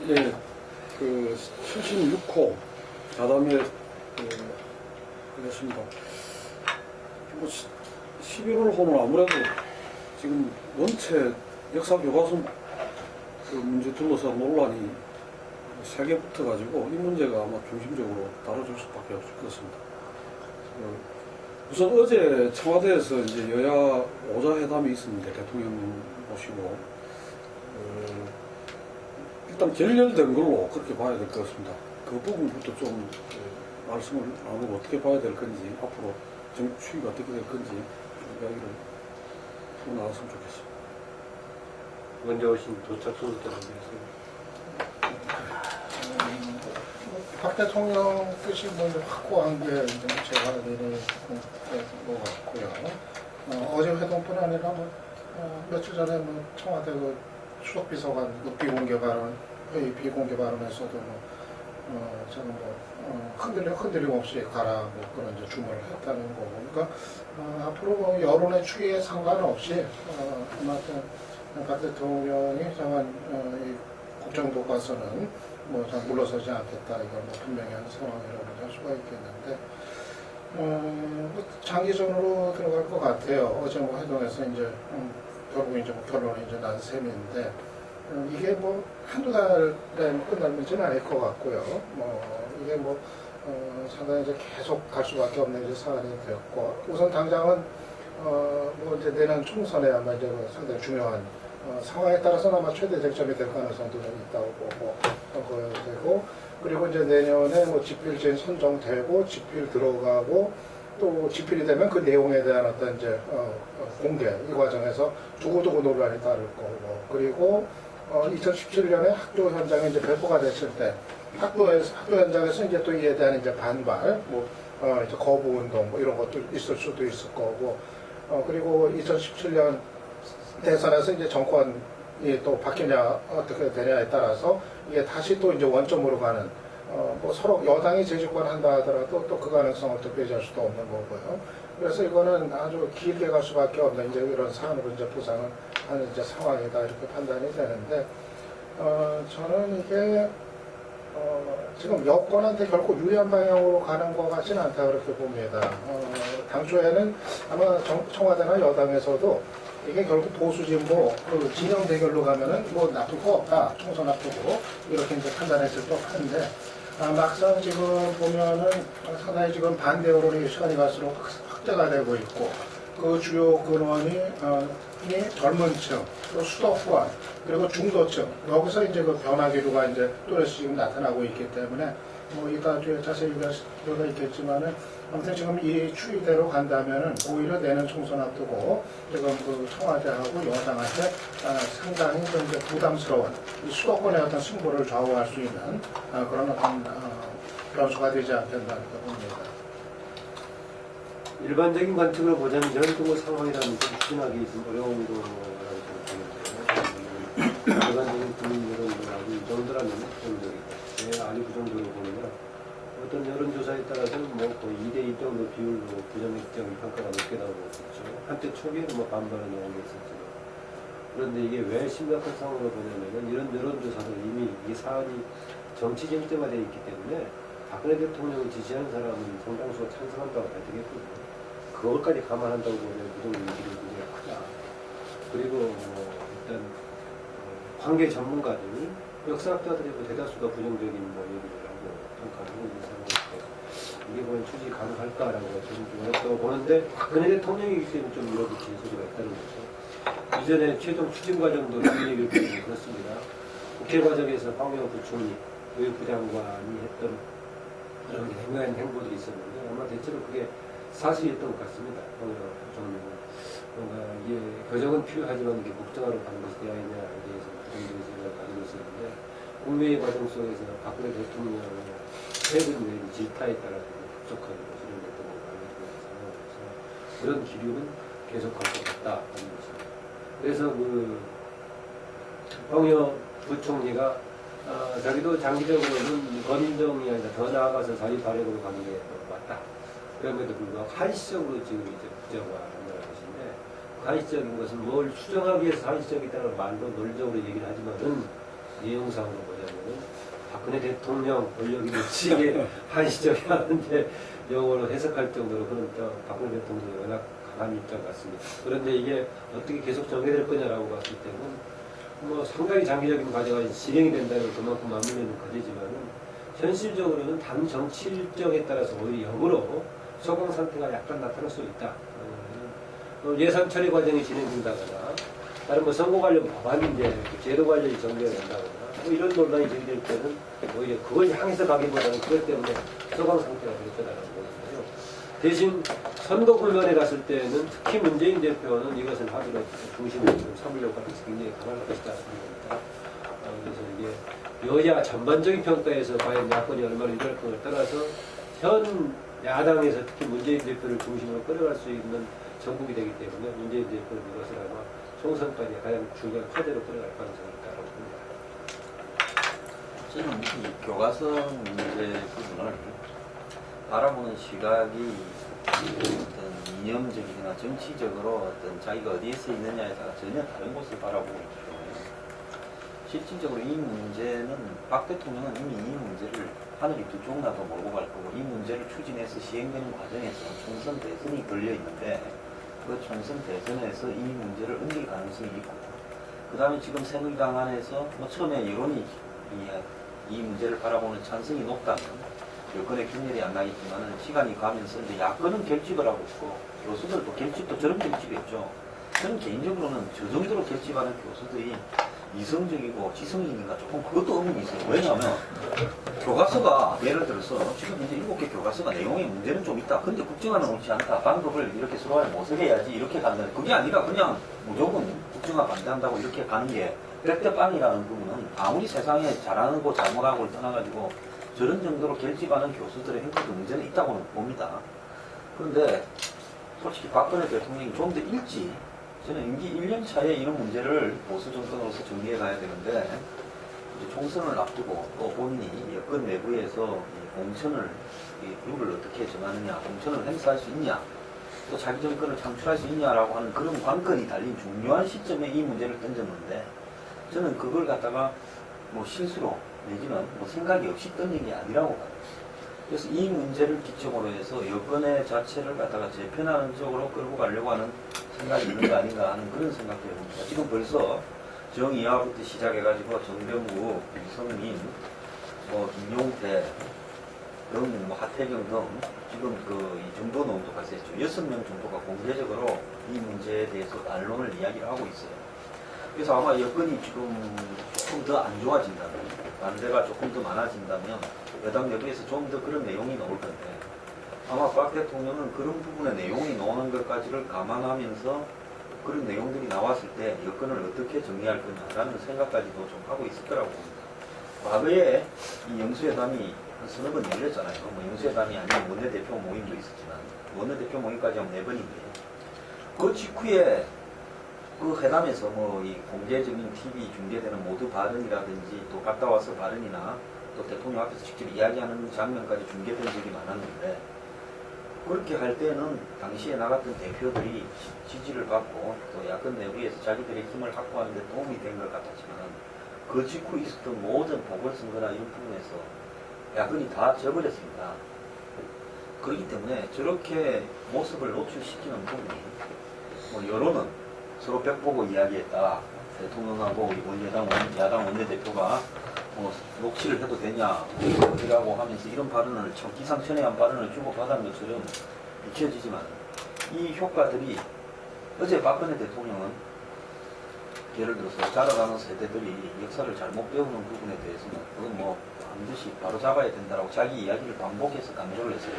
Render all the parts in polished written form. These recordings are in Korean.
예, 그 76호 가담회 하겠습니다. 뭐 11월 호는 아무래도 지금 원체 역사 교과서 그 문제 둘러싼 논란이 세게 붙어가지고 이 문제가 아마 중심적으로 다뤄줄 수밖에 없을 것 같습니다. 우선 어제 청와대에서 이제 여야 5자 회담이 있었는데 대통령 모시고 일단 결렬된 걸로 그렇게 봐야 될 것 같습니다. 그 부분부터 좀 말씀을 나누고 어떻게 봐야 될 건지 앞으로 정치 추이가 어떻게 될 건지 이야기를 하고 나왔으면 좋겠습니다. 먼저 오신 도착 순서대로 하겠습니다. 박 대통령 뜻이 먼저 확고한 게 이제 제가 내는 것 같고요. 어제 회동뿐 아니라 며칠 전에 청와대 그 수석비서관 비공개 발언, 회의 비공개 발언에서도 저는 흔들림 없이 가라 그런 이제 주문을 했다는 거고, 그러니까 앞으로 여론의 추이에 상관없이 아무튼 박 대통령이 정한 이 국정도 가서는 물러서지 않겠다, 이걸 분명히 한 상황이라고 할 수가 있겠는데, 장기전으로 들어갈 것 같아요. 어제 회동에서 이제 결국 이제 결론이 이제 난 셈인데, 이게 한두 달에 끝날 문제는 아닐 것 같고요. 이게 상당히 이제 계속 갈 수밖에 없는 이제 사안이 되었고, 우선 당장은 이제 내년 총선에 아마 이제 상당히 중요한 상황에 따라서는 아마 최대 쟁점이 될 가능성도 있다고 되고, 그리고 이제 내년에 집필지인 선정되고 집필 들어가고 또 집필이 되면 그 내용에 대한 어떤 이제 공개, 이 과정에서 두고두고 논란이 따를 거고, 그리고 2017년에 학교 현장에 이제 배포가 됐을 때 학교 현장에서 이제 또 이에 대한 이제 반발, 이제 거부 운동 이런 것도 있을 수도 있을 거고, 그리고 2017년 대선에서 이제 정권이 또 바뀌냐 어떻게 되냐에 따라서 이게 다시 또 이제 원점으로 가는 서로 여당이 재집권한다 하더라도 또 그 가능성을 또 배제할 수도 없는 거고요. 그래서 이거는 아주 길게 갈 수밖에 없는 이제 이런 사안으로 이제 부상을 하는 이제 상황이다, 이렇게 판단이 되는데, 저는 이게 지금 여권한테 결코 유리한 방향으로 가는 것 같지는 않다, 그렇게 봅니다. 당초에는 아마 청와대나 여당에서도 이게 결국 보수 진보 진영 대결로 가면은 나쁠 거 없다, 총선 앞두고 이렇게 이제 판단했을 법한데, 막상 지금 보면은 상당히 지금 반대 여론이 시간이 갈수록 확대가 되고 있고, 그 주요 근원이 젊은 층, 또 수도권, 그리고 중도층, 여기서 이제 그 변화 기류가 이제 또렷이 지금 나타나고 있기 때문에, 이따 뒤에 자세히 얘기할 필요가 있겠지만은, 아무튼 지금 이 추이대로 간다면은 오히려 내년 총선 앞두고 지금 그 청와대하고 여당한테 상당히 좀 이제 부담스러운 이 수도권의 어떤 승부를 좌우할 수 있는 그런 어떤 변수가 되지 않겠나 이렇게 봅니다. 일반적인 관측으로 보자면 이런 상황이라면 좀 추진하기 좀 어려운 거라고 생각해요. 일반적인 국민 여론들하고 이 정도라면 부정적이고, 제가 아니 부정적으로 보면 어떤 여론조사에 따라서는 거의 2대1 정도 비율로 부정적 평가가 높게 나오고 있었죠. 한때 초기에는 반발은 나오고 있었지만, 그런데 이게 왜 심각한 상황으로 보냐면은 이런 여론조사는 이미 이 사안이 정치 쟁점화되어 있기 때문에 박근혜 대통령을 지지하는 사람은 상당수가 찬성한다고 봐야 되겠거든요. 그것까지 감안한다고 보면 부정 인지가 굉장히 크다. 그리고 일단 관계 전문가들, 역사학자들의 대다수가 부정적인 얘기를 하고 평가하고 있는 상황인데, 이게 과연 추진이 가능할까라고 저는 좀 어렵다고 보는데, 박근혜 대통령이기 때문에 좀 밀어붙이는 소리가 있다는 거죠. 이전에 최종 추진 과정도 이 얘기를 드리면 그렇습니다. 국회 과정에서 황교안 부총리, 교육부 장관이 했던 그런 행여한 행보들이 있었는데, 아마 대체로 그게 사실이었던 것 같습니다. 황교안 부총리는 뭔가 이게 교정은 필요하지만 이게 국정화로 가는 것이 되어야 하느냐에 대해서 부정적인 생각을 가지고 있었는데, 국내의 과정 속에서 박근혜 대통령의 세분 내지 질타에 따라 급속하게 실현됐던 것을 알려주고 있는 상황에서 그런 기류는 계속할 것 같다 하는 것입니다. 그래서 황교안 부총리가 자기도 장기적으로는 검인정이 아니라 더 나아가서 자유 발행으로 가는 게 맞다. 그럼에도 불구하고 한시적으로 지금 이제 부정화한다는 것인데, 한시적인 것은 뭘 수정하기 위해서 한시적이다라는 말로 논리적으로 얘기를 하지만은 내용상으로 보자면은 박근혜 대통령 권력이 미치게 한시적이 하는데 영어로 해석할 정도로 그런 박근혜 대통령이 워낙 강한 입장 같습니다. 그런데 이게 어떻게 계속 전개될 거냐라고 봤을 때는 뭐 상당히 장기적인 과정이 진행이 된다는 그만큼 맞물리는 과제지만은 현실적으로는 당 정치 일정에 따라서 오히려 역으로 소강 상태가 약간 나타날 수 있다. 예산 처리 과정이 진행된다거나 다른 뭐 선거 관련 법안인데 제도 관련이 정리가 된다거나 뭐 이런 논란이 제기될 때는 오히려 그걸 향해서 가기보다는 그것 때문에 소강 상태가 될 거다라는 거거든요. 대신 선거 국면에 갔을 때는 특히 문재인 대표는 이것을 합의로 중심으로 좀 삼으려고 하면서 굉장히 강할 것이다라는 겁니다. 그래서 이게 여야 전반적인 평가에서 과연 야권이 얼마나 유리할 것을 떠나서 현 야당에서 특히 문재인 대표를 중심으로 끌어갈 수 있는 정국이 되기 때문에 문재인 대표는 이것을 아마 총선까지 가장 중요한 카드로 끌어갈 가능성이 있다고 봅니다. 저는 이 교과서 문제 부분을 바라보는 시각이 어떤 이념적이거나 정치적으로 어떤 자기가 어디에서 있느냐에 따라 전혀 다른 곳을 바라보고 있기 때문에 실질적으로 이 문제는 박 대통령은 이미 이 문제를 하늘이 두 쪽 나도 몰고 갈 거고 이 문제를 추진해서 시행되는 과정에서 총선 대선이 걸려 있는데 그 총선 대선에서 이 문제를 옮길 가능성이 있고 그 다음에 지금 새누리당 안에서 뭐 처음에 여론이 이 문제를 바라보는 찬성이 높다면 여권의 균열이 안 나겠지만은 시간이 가면서 이제 야권은 결집을 하고 있고 교수들도 결집도 저런 결집이었죠. 저는 개인적으로는 저 정도로 결집하는 교수들이 이성적이고 지성이 있는가 조금 그것도 의문이 있어요. 왜냐하면 교과서가 예를 들어서 지금 이제 7개 교과서가 내용에 문제는 좀 있다. 근데 국정화는 옳지 않다. 방법을 이렇게 서로 모색해야지 이렇게 간다. 그게 아니라 그냥 무조건 국정화 반대한다고 이렇게 가는 게 백대빵이라는 부분은 아무리 세상에 잘하는 거 잘못하고를 떠나가지고 저런 정도로 결집하는 교수들의 행태도 문제는 있다고는 봅니다. 그런데 솔직히 박근혜 대통령이 좀 더 일찍 저는 임기 1년 차에 이런 문제를 보수 정권으로서 정리해 가야 되는데 이제 총선을 앞두고 또 본인이 여권 내부에서 공천을 룰을 어떻게 정하느냐, 공천을 행사할 수 있냐, 또 자기 정권을 창출할 수 있냐라고 하는 그런 관건이 달린 중요한 시점에 이 문제를 던졌는데 저는 그걸 갖다가 뭐 실수로 내지는 뭐 생각이 없이 던진 게 아니라고 봐요. 그래서 이 문제를 기점으로 해서 여권의 자체를 갖다가 재편하는 쪽으로 끌고 가려고 하는 생각이 있는 거 아닌가 하는 그런 생각도 해봅니다. 지금 벌써 정의화부터 시작해가지고 정병국, 유성민, 뭐 김용태 등, 뭐 하태경 등 지금 이 정도 농도 발생했죠. 6명 정도가 공개적으로 이 문제에 대해서 반론을 이야기를 하고 있어요. 그래서 아마 여건이 지금 조금 더 안 좋아진다면, 반대가 조금 더 많아진다면 여당 내부에서 좀 더 그런 내용이 나올 건데 아마 박 대통령은 그런 부분의 내용이 나오는 것까지를 감안하면서 그런 내용들이 나왔을 때 여건을 어떻게 정리할 거냐라는 생각까지도 좀 하고 있을 거라고 봅니다. 과거에 이 영수회담이 한 서너 번 열렸잖아요. 뭐 영수회담이 아니면 원내대표 모임도 있었지만 원내대표 모임까지 하면 4번인데 그 직후에 그 회담에서 뭐 이 공개적인 TV 중계되는 모두 발언이라든지 또 갔다 와서 발언이나 또 대통령 앞에서 직접 이야기하는 장면까지 중계된 적이 많았는데 그렇게 할 때는 당시에 나갔던 대표들이 지지를 받고 또 야권 내부에서 자기들의 힘을 확보하는 데 도움이 된 것 같았지만 그 직후 있었던 모든 보궐선거나 이런 부분에서 야권이 다 져버렸습니다. 그렇기 때문에 저렇게 모습을 노출시키는 부분이 뭐 여론은 서로 벽 보고 이야기했다. 대통령하고 야당 원내대표가 뭐 녹취를 해도 되냐 어디라고 하면서 이런 발언을 기상천외한 발언을 주고받은 것처럼 비춰지지만 이 효과들이 어제 박근혜 대통령은 예를 들어서 자라가는 세대들이 역사를 잘못 배우는 부분에 대해서는 그건 뭐 반드시 바로 잡아야 된다라고 자기 이야기를 반복해서 강조를 했어요.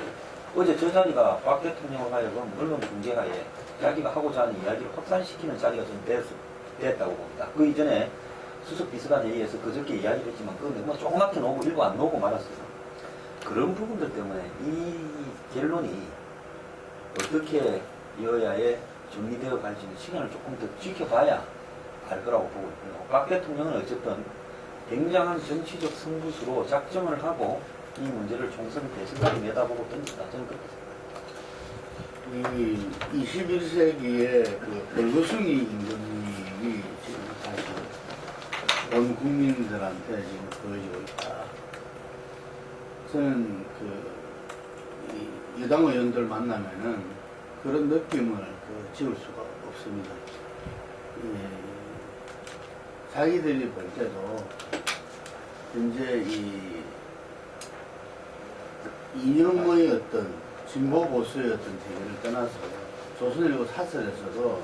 어제 저 자리가 박 대통령을 하여금 언론 중계하에 자기가 하고자 하는 이야기를 확산시키는 자리가 좀 됐다고 봅니다. 그 이전에 수석 비서관 회의에서 그저께 이야기를 했지만 그건 뭐 조그맣게 나오고 일부 안 나오고 말았어요. 그런 부분들 때문에 이 결론이 어떻게 여야에 정리되어 갈지는 시간을 조금 더 지켜봐야 알 거라고 보고 있고요. 박 대통령은 어쨌든 굉장한 정치적 승부수로 작정을 하고 이 문제를 총선 대선까지 내다보고 던진다. 저는 그렇게 생각합니다. 이 21세기의 그 별거숭이 임금님이 지금 사실 온 국민들한테 지금 보여지고 있다. 저는 이 여당 의원들 만나면은 그런 느낌을 지울 수가 없습니다. 자기들이 볼 때도 현재 이 이념의 어떤 진보 보수의 어떤 대결을 떠나서 조선일보 사설에서도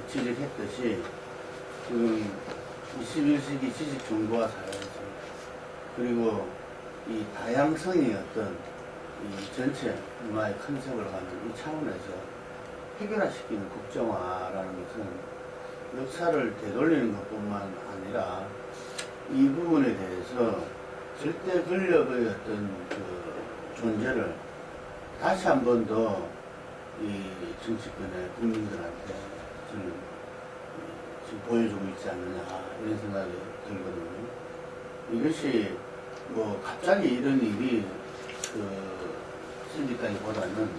지적했듯이 지금 21세기 지식 정보화 사회에서 그리고 이 다양성의 어떤 이 전체 문화의 컨셉을 가는 이 차원에서 해결화시키는 국정화라는 것은 역사를 되돌리는 것뿐만 아니라 이 부분에 대해서 절대 권력의 어떤 그 존재를 다시 한 번 더 이 정치권의 국민들한테 저는 지금 보여주고 있지 않느냐 이런 생각이 들거든요. 이것이 뭐 갑자기 이런 일이 생기다기보다는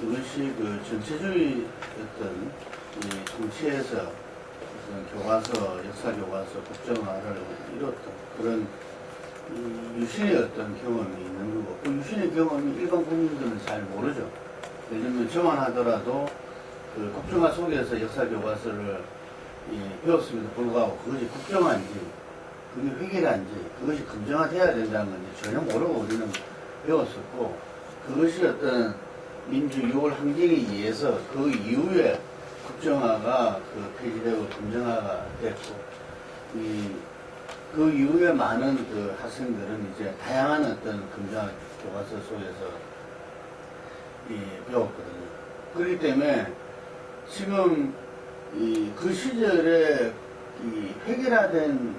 이것이 그 전체주의 어떤 이 정치에서 어떤 교과서, 역사 교과서, 국정화를 이뤘던 그런 유신의 어떤 경험이 있는 거고, 그 유신의 경험이 일반 국민들은 잘 모르죠. 예를 들면 저만 하더라도 그 국정화 속에서 역사 교과서를 배웠음에도 불구하고 그것이 국정화인지, 그게 획일화인지, 그것이 검증화돼야 된다는 건지 전혀 모르고 우리는 배웠었고, 그것이 어떤 민주 6월 항쟁에 의해서 그 이후에 국정화가 폐지되고 검증화가 됐고, 그 이후에 많은 그 학생들은 이제 다양한 어떤 검증화 교과서 속에서 배웠거든요. 그렇기 때문에 지금 그 시절에 획일화된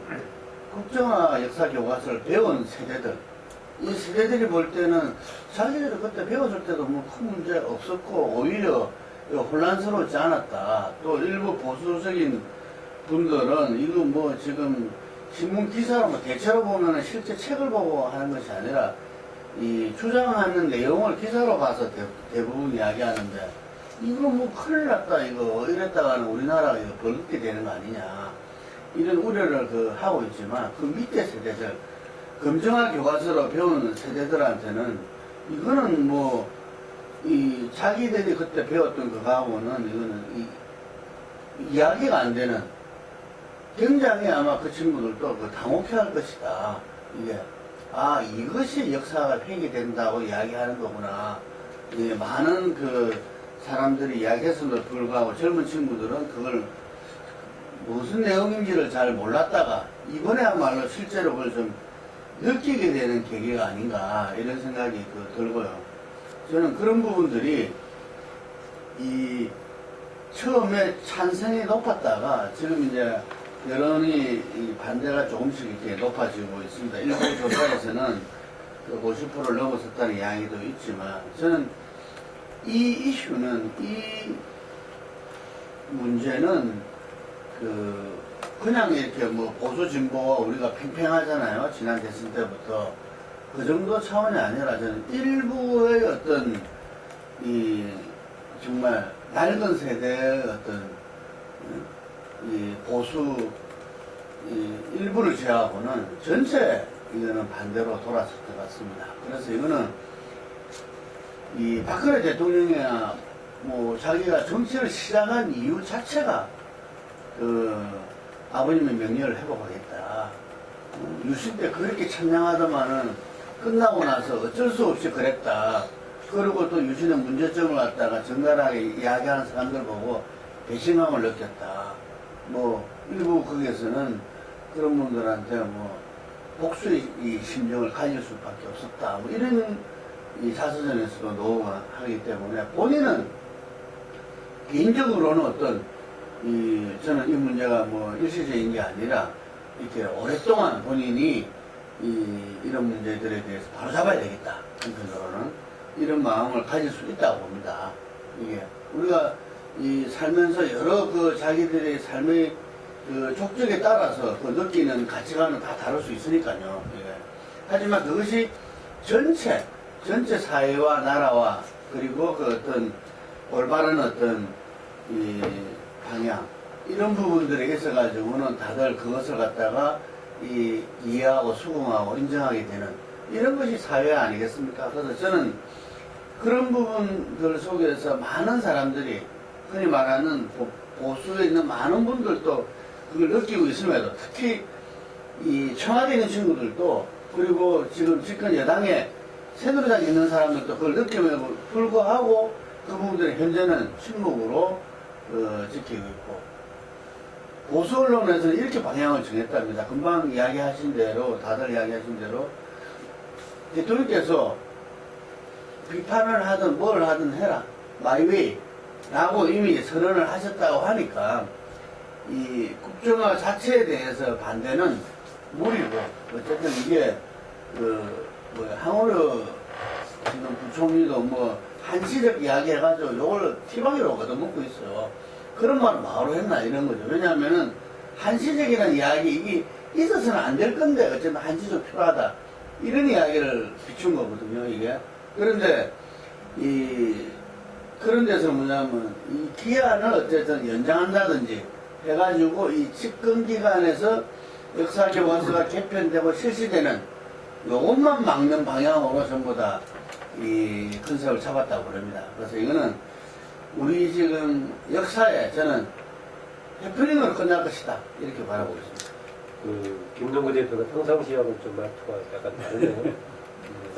국정화 역사 교과서를 배운 세대들, 이 세대들이 볼 때는 자기들이 그때 배웠을 때도 뭐 큰 문제 없었고 오히려 혼란스러웠지 않았다. 또 일부 보수적인 분들은 이거 뭐 지금 신문 기사로 뭐 대체로 보면은 실제 책을 보고 하는 것이 아니라 이 주장하는 내용을 기사로 봐서 대부분 이야기하는데 이거 뭐 큰일 났다 이거 이랬다가는 우리나라가 이거 벌게 되는 거 아니냐 이런 우려를 하고 있지만 그 밑에 세대들 검증화 교과서로 배우는 세대들한테는 이거는 뭐 이 자기들이 그때 배웠던 그거하고는 이거는 이야기가 안 되는 굉장히 아마 그 친구들도 당혹해할 것이다. 이게 이것이 역사가 폐기된다고 이야기하는 거구나. 많은 그 사람들이 이야기했음에도 불구하고 젊은 친구들은 그걸 무슨 내용인지를 잘 몰랐다가 이번에야말로 실제로 그걸 좀 느끼게 되는 계기가 아닌가 이런 생각이 들고요. 저는 그런 부분들이 처음에 찬성이 높았다가 지금 이제 여론이 반대가 조금씩 이렇게 높아지고 있습니다. 일부 조사에서는 50%를 넘어섰다는 이야기도 있지만 저는 이 이슈는 이 문제는 그냥 이렇게 뭐 보수 진보가 우리가 팽팽하잖아요. 지난 대선 때부터 그 정도 차원이 아니라 저는 일부의 어떤 정말 낡은 세대의 어떤 보수 일부를 제외하고는 전체 이거는 반대로 돌았을 것 같습니다. 그래서 이거는 박근혜 대통령이야 뭐 자기가 정치를 시작한 이유 자체가 아버님의 명예를 회복하겠다. 유신 때 그렇게 찬양하더만은 끝나고 나서 어쩔 수 없이 그랬다. 그리고 또 유신의 문제점을 갖다가 정갈하게 이야기하는 사람들 보고 배신감을 느꼈다. 뭐 일부 거기에서는 그런 분들한테 뭐 복수의 심정을 가질 수밖에 없었다. 뭐 이런 자서전에서도 녹음하기 때문에 본인은 개인적으로는 어떤 저는 이 문제가 뭐 일시적인 게 아니라 이렇게 오랫동안 본인이 이런 문제들에 대해서 바로 잡아야 되겠다. 한편으로는 이런 마음을 가질 수 있다고 봅니다. 이게 우리가 살면서 여러 자기들의 삶의 족적에 따라서 느끼는 가치관은 다 다를 수 있으니까요. 예. 하지만 그것이 전체 사회와 나라와 그리고 어떤 올바른 어떤 방향 이런 부분들에 있어가지고는 다들 그것을 갖다가 이해하고 수긍하고 인정하게 되는 이런 것이 사회 아니겠습니까? 그래서 저는 그런 부분들 속에서 많은 사람들이 흔히 말하는 보수에 있는 많은 분들도 그걸 느끼고 있음에도 특히 이 청와대에 있는 친구들도 그리고 지금 집권 여당에 새누리당에 있는 사람들도 그걸 느끼면서 불구하고 그 부분들이 현재는 침묵으로 지키고 있고 보수 언론에서는 이렇게 방향을 정했답니다. 금방 이야기하신 대로 다들 이야기하신 대로 대통령께서 비판을 하든 뭘 하든 해라 마이웨이 라고 이미 선언을 하셨다고 하니까 이 국정화 자체에 대해서 반대는 무리고 어쨌든 이게 항우르 지금 부총리도 뭐 한시적 이야기 해가지고 요걸 티박이로 얻어먹고 있어요. 그런 말을 바로 했나 이런 거죠. 왜냐하면은 한시적이라는 이야기 이게 있어서는 안 될 건데 어쨌든 한시적 필요하다 이런 이야기를 비춘 거거든요 이게. 그런데 그런 데서 뭐냐면 이 기한을 어쨌든 연장한다든지 해가지고 이 집권 기간에서 역사교과서가 개편되고 실시되는 요것만 막는 방향으로 전부 다 이 컨셉을 잡았다고 그럽니다. 그래서 이거는 우리 지금 역사에 저는 해프닝으로 끝날 것이다 이렇게 바라보고 있습니다. 김동구 대표가 평상시하고는 좀 말투가 약간 다르네요.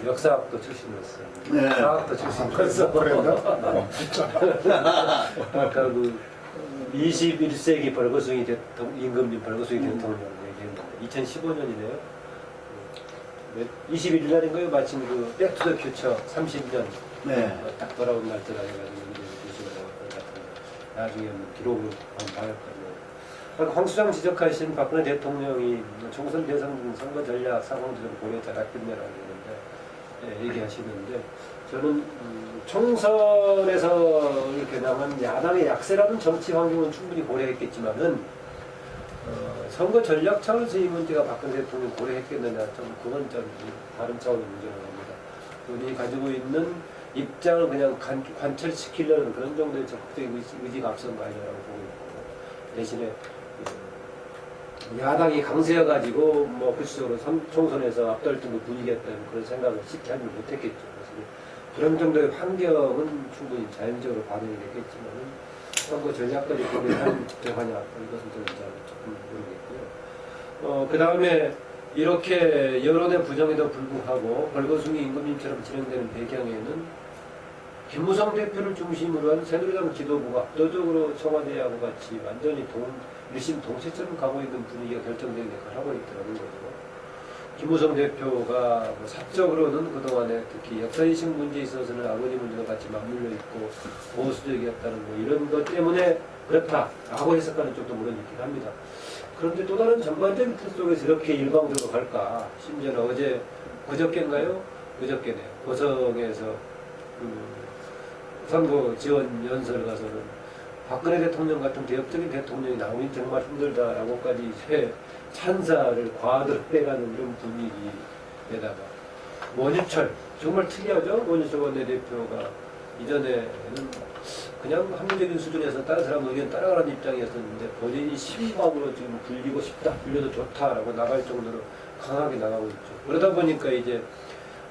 역사학도 출신이었어. 네. 사학도 출신이었어. 아까 그 21세기 벌거숭이 임금님 벌거숭이 대통령 얘기했는데 2015년이네요. 21일 날인가요? 마침 그 백투더 퓨처 30년 네. 딱 돌아온 날짜라 해가지고 뉴스가 나왔던 것 같은데 나중에 기록으로 한번 봐야겠네요. 아까 황수장 지적하신 박근혜 대통령이 총선 대선 선거 전략 상황도 좀 고려했다 라켓매라고 했는데 얘기하시는데 저는 총선에서 이렇게 남은 야당의 약세라는 정치 환경은 충분히 고려했겠지만은 선거 전략 차원에서 이 문제가 박근혜 대통령이 고려했겠느냐 좀 그건 좀 다른 차원의 문제라고 합니다. 본인이 가지고 있는 입장을 그냥 관철시키려는 그런 정도의 적극적인 의지가 앞선 거 아니냐라고 보고 있고 대신에 야당이 강세여가지고 뭐 구체적으로 총선에서 앞달던 분위기였다는 그런 생각을 쉽게 하지 못했겠죠. 그래서 그런 정도의 환경은 충분히 자연적으로 반영이 됐겠지만은 선거 전략까지 고려한 적하냐 이것은 저는 조금 모르겠고요. 그 다음에 이렇게 여론의 부정에도 불구하고 벌거숭이 임금님처럼 진행되는 배경에는 김무성 대표를 중심으로 한 새누리당 지도부가 압도적으로 청와대하고 같이 완전히 일심 동체처럼 가고 있는 분위기가 결정되는 역할을 하고 있더라는 거죠. 김무성 대표가 사적으로는 그동안에 특히 역사인식 문제에 있어서는 아버지 문제와 같이 맞물려 있고 보수적이었다는 이런 것 때문에 그렇다라고 해석하는 쪽도 물론 있긴 합니다. 그런데 또 다른 전반적인 틀 속에서 이렇게 일방적으로 갈까? 심지어는 그저께인가요? 그저께네요. 고성에서 선거 지원 연설 가서는 박근혜 대통령 같은 개혁적인 대통령이 나오긴 정말 힘들다라고까지 찬사를 과하들 빼가는 이런 분위기에다가 원유철 정말 특이하죠. 원유철 원내대표가 이전에는 그냥 합리적인 수준에서 다른 사람 의견 따라가는 입장이었었는데 본인이 신방으로 지금 불리고 싶다, 불려도 좋다라고 나갈 정도로 강하게 나가고 있죠. 그러다 보니까 이제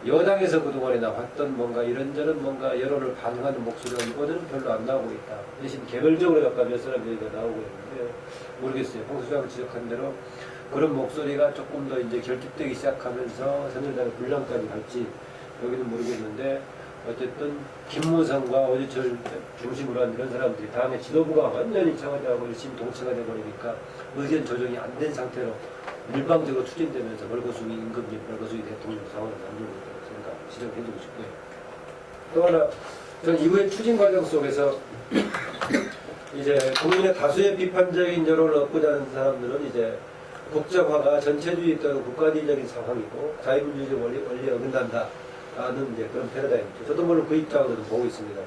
여당에서 그동안에 나왔던 뭔가 이런저런 뭔가 여론을 반영하는 목소리가 이번에는 별로 안 나오고 있다. 대신 개별적으로 약간 몇 사람 얘기가 나오고 있는데 모르겠어요. 홍 수장 지적한 대로 그런 목소리가 조금 더 이제 결집되기 시작하면서 새누리당의 분량까지 갈지 여기는 모르겠는데 어쨌든 김무성과 원유철 중심으로 한 이런 사람들이 다음에 지도부가 완전히 청와대하고 열심히 동체가 돼버리니까 의견 조정이 안 된 상태로 일방적으로 추진되면서 벌거숭이 임금님, 벌거숭이 대통령 상황을 만들고 있다고 생각, 지적해주고 싶고요. 또 하나, 저는 이후의 추진 과정 속에서 이제 국민의 다수의 비판적인 여론을 얻고자 하는 사람들은 이제 국정화가 전체주의에 따른 국가주의적인 상황이고 자유민주주의 원리에 어긋난다. 라는 이제 그런 패러다임이죠. 저도 물론 그 입장으로는 보고 있습니다.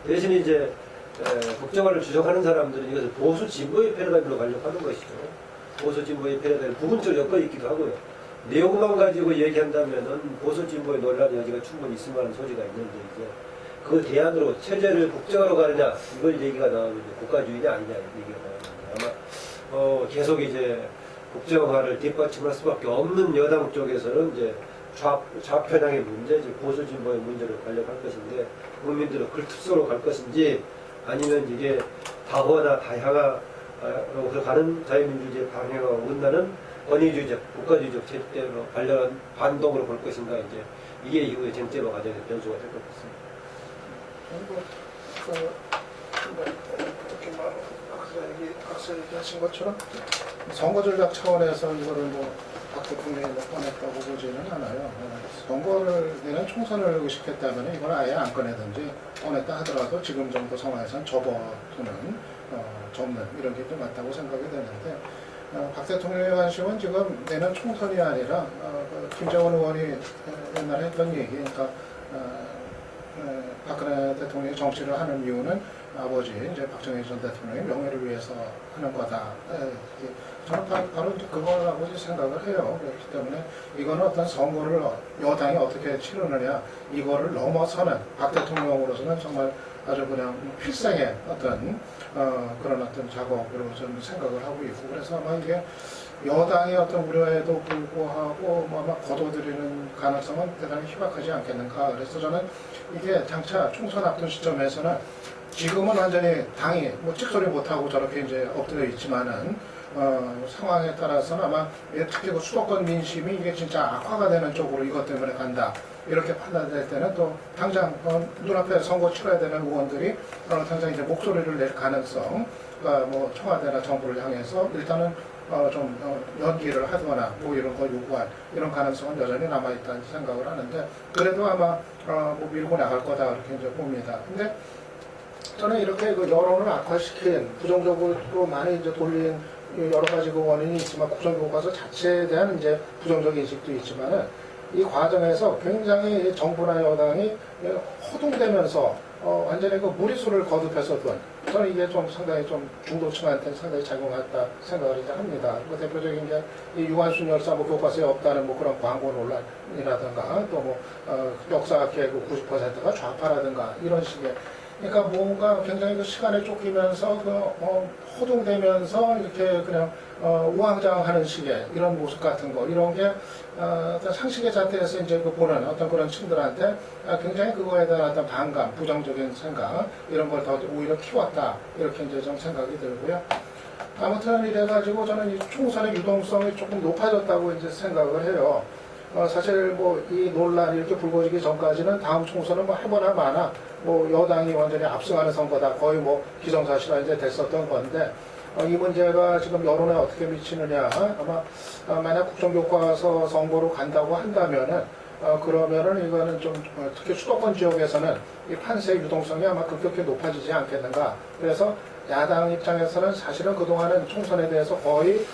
대신 이제 국정화를 주장하는 사람들은 이것을 보수 진보의 패러다임으로 가려고 하는 것이죠. 보수 진보의 패러다임 부분적으로 엮어 있기도 하고요. 내용만 가지고 얘기한다면은 보수 진보의 논란 여지가 충분히 있을 만한 소지가 있는데 이제 그 대안으로 체제를 국정화로 가느냐 이걸 얘기가 나오면 국가주의냐 아니냐 얘기가 나오는데 아마 계속 이제 국정화를 뒷받침할 수밖에 없는 여당 쪽에서는 이제 좌편향의 문제, 이제 보수 진보의 문제를 관련할 것인데 국민들은 그 특성으로 갈 것인지 아니면 이게 다원화 다향화로 가는 자유민주주의 방향으로 온다는 권위주의적, 국가주의적 제대로 관련한 반동으로 볼 것인가 이제 이게 이후에 쟁점과 과정의 변수가 될 것 같습니다. 어떻게 박사 얘기하신 것처럼 선거 전략 차원에서 이거를 박 대통령이 꺼냈다고 보지는 않아요. 선거를 내년 총선을 의식했다면 이걸 아예 안 꺼내든지 꺼냈다 하더라도 지금 정도 상황에서는 접어두는 접는 이런 게 좀 맞다고 생각이 되는데 박 대통령의 관심은 지금 내년 총선이 아니라 김정은 의원이 옛날에 했던 얘기, 그러니까 박근혜 대통령이 정치를 하는 이유는 아버지 이제 박정희 전 대통령의 명예를 위해서 하는 거다. 저는 바로 이제 그거라고 생각을 해요. 그렇기 때문에 이거는 어떤 선거를 여당이 어떻게 치르느냐 이거를 넘어서는 박 대통령으로서는 정말 아주 그냥 필생의 어떤 그런 어떤 작업으로 저는 생각을 하고 있고, 그래서 아마 이게 여당의 어떤 우려에도 불구하고 아마 거둬들이는 가능성은 대단히 희박하지 않겠는가. 그래서 저는 이게 장차 총선 앞둔 시점에서는 지금은 완전히 당이 찍소리 못하고 저렇게 이제 엎드려 있지만은 상황에 따라서는 아마 특히 그 수도권 민심이 이게 진짜 악화가 되는 쪽으로 이것 때문에 간다 이렇게 판단될 때는 또 당장 눈앞에 선거 치러야 되는 의원들이 당장 이제 목소리를 낼 가능성, 그러니까 청와대나 정부를 향해서 일단은 좀 연기를 하거나 이런 거 요구할 이런 가능성은 여전히 남아있다는 생각을 하는데, 그래도 아마 밀고 나갈 거다 이렇게 이제 봅니다. 근데 저는 이렇게 그 여론을 악화시킨 부정적으로 많이 이제 돌린 여러 가지 그 원인이 있지만 국정교과서 자체에 대한 이제 부정적 인식도 있지만은 이 과정에서 굉장히 정부나 여당이 허둥대면서 완전히 그 무리수를 거듭해서 저는 이게 좀 상당히 좀 중도층한테는 상당히 작용했다 생각을 이제 합니다. 그 대표적인 게 이 유한순 열사 교과서에 없다는 그런 광고 논란이라든가 또 역사학계 90%가 좌파라든가 이런 식의, 그러니까 뭔가 굉장히 그 시간에 쫓기면서 허둥대면서 이렇게 그냥 우왕좌왕하는 식의 이런 모습 같은 거, 이런 게 어떤 상식의 자태에서 이제 보는 어떤 그런 층들한테 굉장히 그거에 대한 어떤 반감, 부정적인 생각 이런 걸 더 오히려 키웠다 이렇게 이제 좀 생각이 들고요. 아무튼 이래가지고 저는 이 총선의 유동성이 조금 높아졌다고 이제 생각을 해요. 사실 이 논란이 이렇게 불거지기 전까지는 다음 총선은 해보나 마나 여당이 완전히 압승하는 선거다, 거의 기정사실화 이제 됐었던 건데, 이 문제가 지금 여론에 어떻게 미치느냐, 아마 만약 국정교과서 선거로 간다고 한다면은 그러면은 이거는 좀 특히 수도권 지역에서는 이 판세의 유동성이 아마 급격히 높아지지 않겠는가. 그래서 야당 입장에서는 사실은 그동안은 총선에 대해서 거의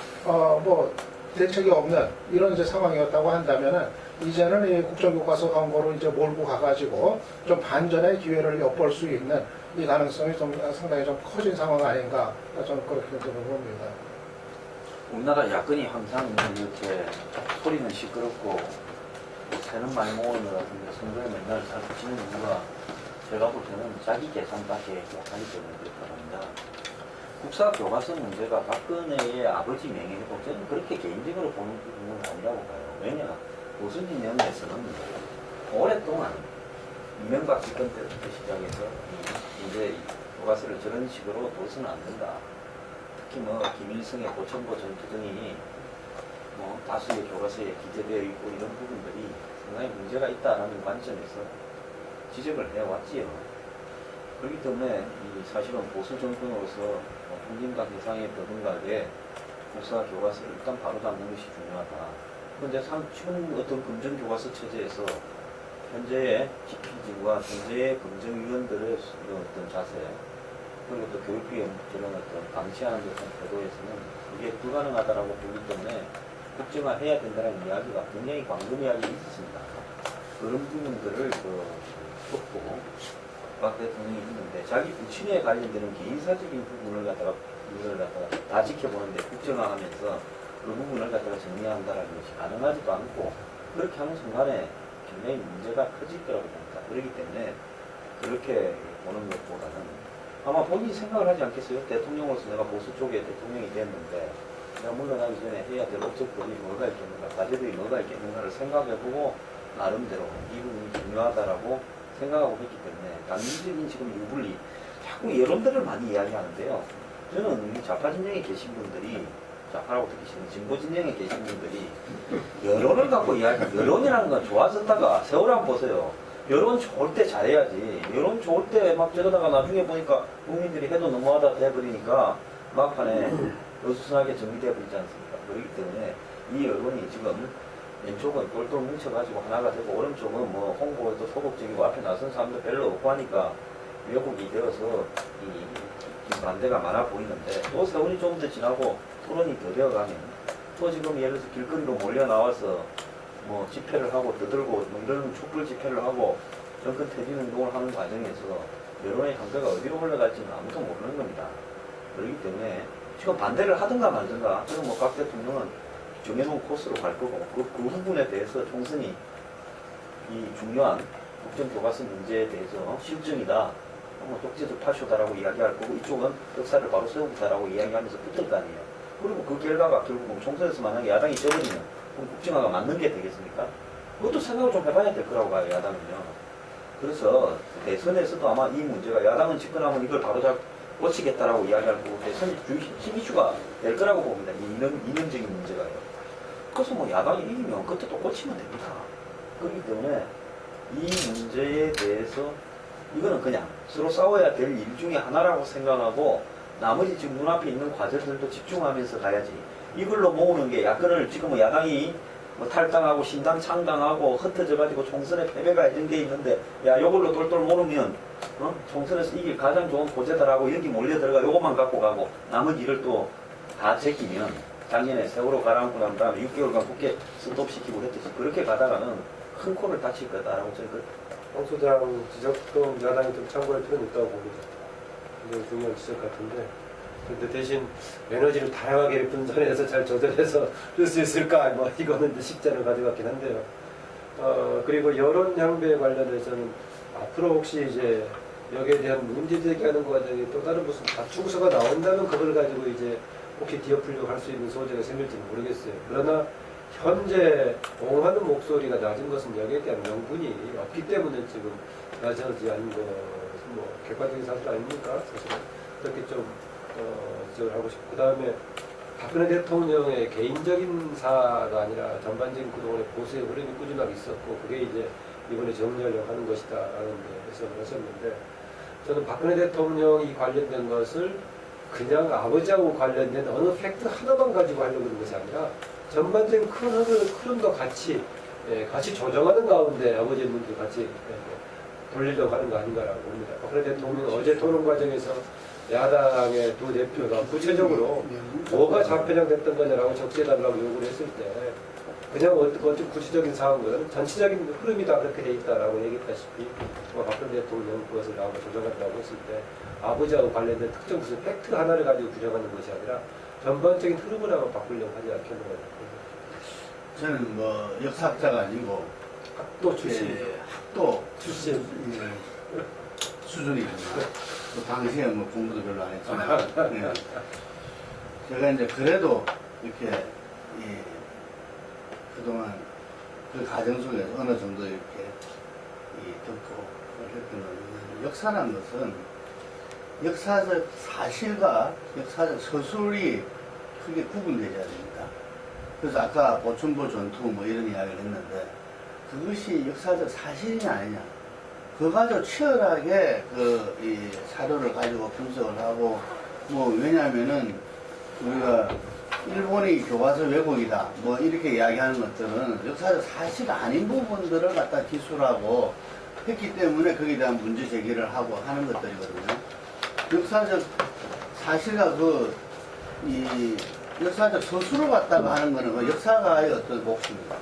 대책이 없는 이런 이제 상황이었다고 한다면은 이제는 이 국정교과서 선거로 이제 몰고 가가지고 좀 반전의 기회를 엿볼 수 있는 이 가능성이 좀 상당히 좀 커진 상황 아닌가, 저는 그렇게 봅니다. 우리나라 야권이 항상 이렇게 소리는 시끄럽고 새는 많이 모으느라든가 선거에 맨날 잘 붙이는 이유가 제가 볼 때는 자기 계산밖에 못하기 때문에 그렇다고 합니다. 국사 교과서 문제가 박근혜의 아버지 명예회복, 저는 그렇게 개인적으로 보는 부분은 아니라고 봐요. 왜냐, 보수 진영에서는 오랫동안 이명박 집권 때부터 시작해서 이제 교과서를 저런 식으로 둬서는 안 된다. 특히 김일성의 고천보 전투 등이 다수의 교과서에 기재되어 있고 이런 부분들이 상당히 문제가 있다라는 관점에서 지적을 해왔지요. 그렇기 때문에 사실은 보수 정권으로서 통진각 해상의 버금가게 국사 교과서를 일단 바로 잡는 것이 중요하다. 그런데 지금 어떤 검정 교과서 체제에서 현재의 GPG와 현재의 검정위원들의 어떤 자세, 그리고 또 교육비에 저런 어떤 방치하는 듯한 태도에서는 이게 불가능하다라고 보기 때문에 국정화해야 된다는 이야기가 굉장히 광범위하게 있었습니다. 그런 부분들을 쏟고 박 대통령이 있는데 자기 부친에 관련되는 개인사적인 부분을 갖다가 다 지켜보는데 국정화하면서 그 부분을 갖다가 정리한다는 것이 가능하지도 않고, 그렇게 하는 순간에 굉장히 문제가 커질 거라고 봅니다. 그렇기 때문에 그렇게 보는 것보다는 아마 본인이 생각을 하지 않겠어요? 대통령으로서 내가 보수 쪽에 대통령이 됐는데 내가 물러나기 전에 해야 될 업적들이 뭐가 있겠는가, 과제들이 뭐가 있겠는가를 생각해보고 나름대로 이 부분이 중요하다라고 생각하고 했기 때문에 단기적인 지금 유불리, 자꾸 여론들을 많이 이야기하는데요. 저는 좌파 진영에 계신 분들이, 좌파라고 듣기시는 진보 진영에 계신 분들이 여론을 갖고 이야기하는, 여론이라는 건 좋아졌다가 세월 한번 보세요. 여론 좋을 때 잘해야지. 여론 좋을 때 막 저러다가 나중에 보니까 국민들이 해도 너무하다 돼버리니까 막판에 어수선하게 정리돼 버리지 않습니까? 그렇기 때문에 이 여론이 지금 왼쪽은 똘똘 뭉쳐가지고 하나가 되고 오른쪽은 뭐 홍보에도 소극적이고 앞에 나선 사람도 별로 없고 하니까 왜곡이 되어서 이 반대가 많아 보이는데 또 세월이 좀 더 지나고 토론이 더 되어가면 또 지금 예를 들어서 길거리로 몰려 나와서 뭐 집회를 하고 떠들고 뭐 이런 촛불 집회를 하고 정권 퇴진 운동을 하는 과정에서 여론의 강도가 어디로 흘러갈지는 아무도 모르는 겁니다. 그렇기 때문에 지금 반대를 하든가 말든가 지금 뭐 각 대통령은 정해놓은 코스로 갈 거고 그 부분에 대해서 총선이 이 중요한 국정교과서 문제에 대해서 실정이다, 뭐 독재적 파쇼다라고 이야기할 거고 이쪽은 역사를 바로 세우겠다라고 이야기하면서 붙을 거 아니에요. 그리고 그 결과가 결국 총선에서 만약에 야당이 져버리면 그럼 국정화가 맞는 게 되겠습니까? 그것도 생각을 좀 해봐야 될 거라고 봐요, 야당은요. 그래서 대선에서도 아마 이 문제가 야당은 집권하면 이걸 바로 고치겠다라고 이야기할 거고 대선이 핵심 이슈가 될 거라고 봅니다. 이 이념적인 문제가요. 그래서 뭐 야당이 이기면 그때 또 고치면 됩니다. 그렇기 때문에 이 문제에 대해서 이거는 그냥 서로 싸워야 될 일 중에 하나라고 생각하고 나머지 지금 눈앞에 있는 과제들도 집중하면서 가야지. 이걸로 모으는 게 야권을 지금 야당이 뭐 탈당하고 신당 창당하고 흩어져가지고 총선에 패배가 예정돼 있는데 야 요걸로 똘똘 모으면 총선에서 이길 가장 좋은 고재다라고 여기 몰려 들어가 요것만 갖고 가고 나머지 일을 또 다 제끼면 작년에 세월호 가라앉고 난 다음에 6개월간 국회 스톱시키고 했듯이 그렇게 가다가는 큰 코를 다칠 거다라고 저는 황 소장 지적도 야당이 좀 참고할 필요는 있다고 봅니다. 굉장히 중요한 지적 같은데, 근데 대신 에너지를 다양하게 분산해서 잘 조절해서 쓸 수 있을까? 뭐 이거는 이제 쉽지 않은 과제 같긴 한데요. 그리고 여론 향배에 관련해서는 앞으로 혹시 이제 여기에 대한 문제 제기하는 과정에 또 다른 무슨 다충서가 나온다면 그걸 가지고 이제 혹시 뒤엎으려고 할 수 있는 소재가 생길지는 모르겠어요. 그러나 현재 옹호하는 목소리가 낮은 것은 여기에 대한 명분이 없기 때문에 지금 낮아지지 않은 것은 뭐 객관적인 사실 아닙니까? 사실은 그렇게 좀 지적을 하고 싶고, 그 다음에 박근혜 대통령의 개인적인 사가 아니라 전반적인 그동안의 보수의 흐름이 꾸준하게 있었고 그게 이제 이번에 정리하려고 하는 것이다 라는 해석을 하셨는데, 저는 박근혜 대통령이 관련된 것을 그냥 아버지하고 관련된 어느 팩트 하나만 가지고 하려고 하는 것이 아니라 전반적인 큰 흐름도 같이 조정하는 가운데 아버지의 문제 같이 돌리려고 하는 거 아닌가라고 봅니다. 박근혜 대통령은 어제 토론 과정에서 야당의 두 대표가 구체적으로 뭐가 좌편향됐던 거냐라고 적시해달라고 요구를 했을 때 그냥 어떤 구체적인 상황보다는 전체적인 흐름이 다 그렇게 돼 있다라고 얘기했다시피 박근혜 대통령은 그것을 나와 조정한다고 했을 때 아버지하고 관련된 특정 무슨 팩트 하나를 가지고 규정하는 것이 아니라 전반적인 흐름을 한번 바꾸려고 하지 않겠는가. 저는 뭐 역사학자가 아니고 학도 출신. 학도 출신. 수준이거든요. 또 당시에 뭐 공부도 별로 안 했지만 제가 이제 그래도 이렇게 그동안 그 과정 속에서 어느 정도 이렇게 듣고 했던 거는 역사라는 것은 역사적 사실과 역사적 서술이 크게 구분되지 않습니다. 그래서 아까 보충보 전투 뭐 이런 이야기를 했는데 그것이 역사적 사실이냐 아니냐 그거 가지고 치열하게 이 사료를 가지고 분석을 하고 뭐 왜냐하면은 우리가 일본이 교과서 왜곡이다 뭐 이렇게 이야기하는 것들은 역사적 사실 아닌 부분들을 갖다 기술하고 했기 때문에 거기에 대한 문제 제기를 하고 하는 것들이거든요. 역사적 사실과 이 역사적 서술을 갖다가 하는 거는 그 역사가의 어떤 몫입니다.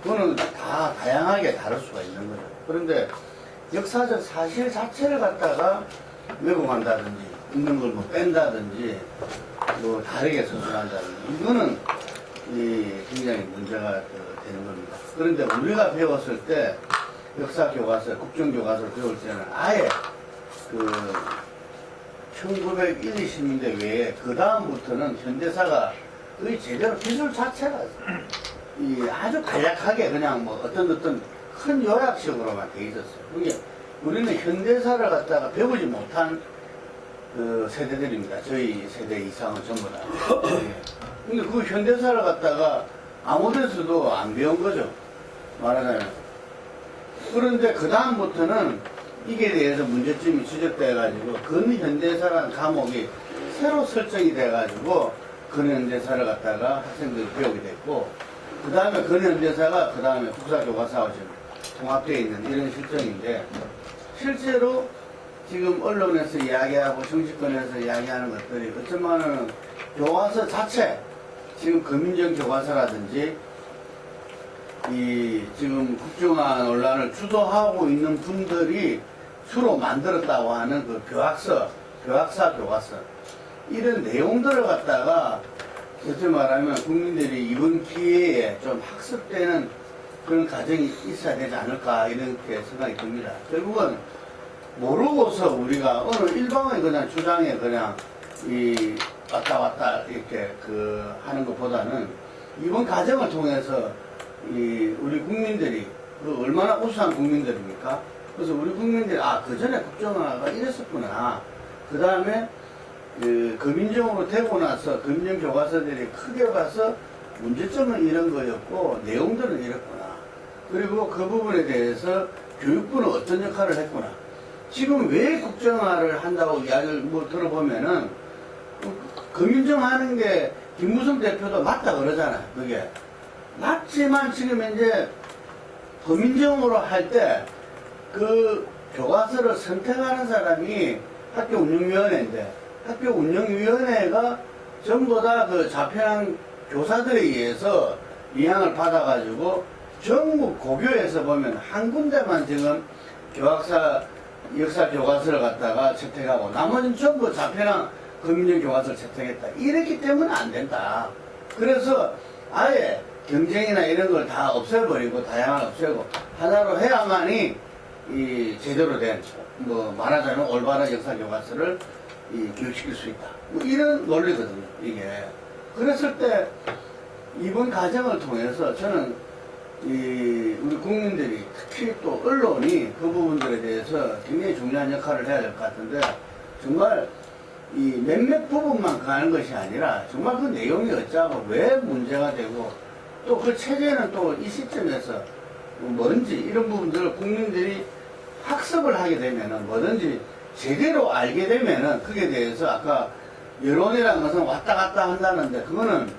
그거는 다 다양하게 다룰 수가 있는 거죠. 그런데 역사적 사실 자체를 갖다가 왜곡한다든지 있는 걸 뭐 뺀다든지 뭐 다르게 서술한다든지 이거는 굉장히 문제가 되는 겁니다. 그런데 우리가 배웠을 때 역사 교과서, 국정 교과서를 배울 때는 아예 그 1901, 20년대 외에 그 다음부터는 현대사가 거의 제대로 기술 자체가 이 아주 간략하게 그냥 뭐 어떤 큰 요약식으로만 돼 있었어요. 그게 우리는 현대사를 갖다가 배우지 못한 그 세대들입니다. 저희 세대 이상은 전부 다. 예. 근데 그 현대사를 갖다가 아무 데서도 안 배운 거죠. 말하자면. 그런데 그 다음부터는 이게 대해서 문제점이 지적돼가지고 근현대사라는 과목이 새로 설정이 돼가지고 근현대사를 갖다가 학생들이 배우게 됐고 그 다음에 근현대사가 그 다음에 국사교과서하고 지금 통합되어 있는 이런 실정인데 실제로 지금 언론에서 이야기하고 정치권에서 이야기하는 것들이 어쩌면은 교과서 자체 지금 금인정 교과서라든지 이 지금 국정화 논란을 주도하고 있는 분들이 주로 만들었다고 하는 그 교학사 교과서 이런 내용들을 갖다가 어찌 말하면 국민들이 이번 기회에 좀 학습되는 그런 과정이 있어야 되지 않을까 이렇게 생각이 듭니다. 결국은 모르고서 우리가 어느 일방의 그냥 주장에 그냥 이 왔다 이렇게 그 하는 것보다는 이번 과정을 통해서 이 우리 국민들이 그 얼마나 우수한 국민들입니까? 그래서 우리 국민들이 그 전에 국정화가 이랬었구나. 그 다음에 그 금인정으로 되고 나서 금인정 교과서들이 크게 봐서 문제점은 이런 거였고 내용들은 이랬구나. 그리고 그 부분에 대해서 교육부는 어떤 역할을 했구나. 지금 왜 국정화를 한다고 이야기를 뭐 들어보면은 금인정 하는 게 김무성 대표도 맞다 그러잖아요. 그게 맞지만 지금 이제 금인정으로 할 때 그 교과서를 선택하는 사람이 학교 운영위원회인데 학교 운영위원회가 전부 다 그 자편한 교사들에 의해서 이양을 받아가지고 전국 고교에서 보면 한 군데만 지금 역사 교과서를 갖다가 채택하고 나머지는 전부 자편한 금인정 교과서를 채택했다. 이랬기 때문에 안 된다. 그래서 아예 경쟁이나 이런 걸 다 없애버리고 다양한 없애고 하나로 해야만이 이 제대로 된 뭐 말하자면 올바른 역사 교과서를 이 교육시킬 수 있다. 뭐 이런 논리거든요. 이게 그랬을 때 이번 과정을 통해서 저는 이 우리 국민들이 특히 또 언론이 그 부분들에 대해서 굉장히 중요한 역할을 해야 될 것 같은데 정말 이 몇몇 부분만 가는 것이 아니라 정말 그 내용이 어쩌고 왜 문제가 되고 또 그 체제는 또 이 시점에서 뭔지 이런 부분들을 국민들이 학습을 하게 되면은 뭐든지 제대로 알게 되면은 그게 대해서 아까 여론이라는 것은 왔다 갔다 한다는데 그거는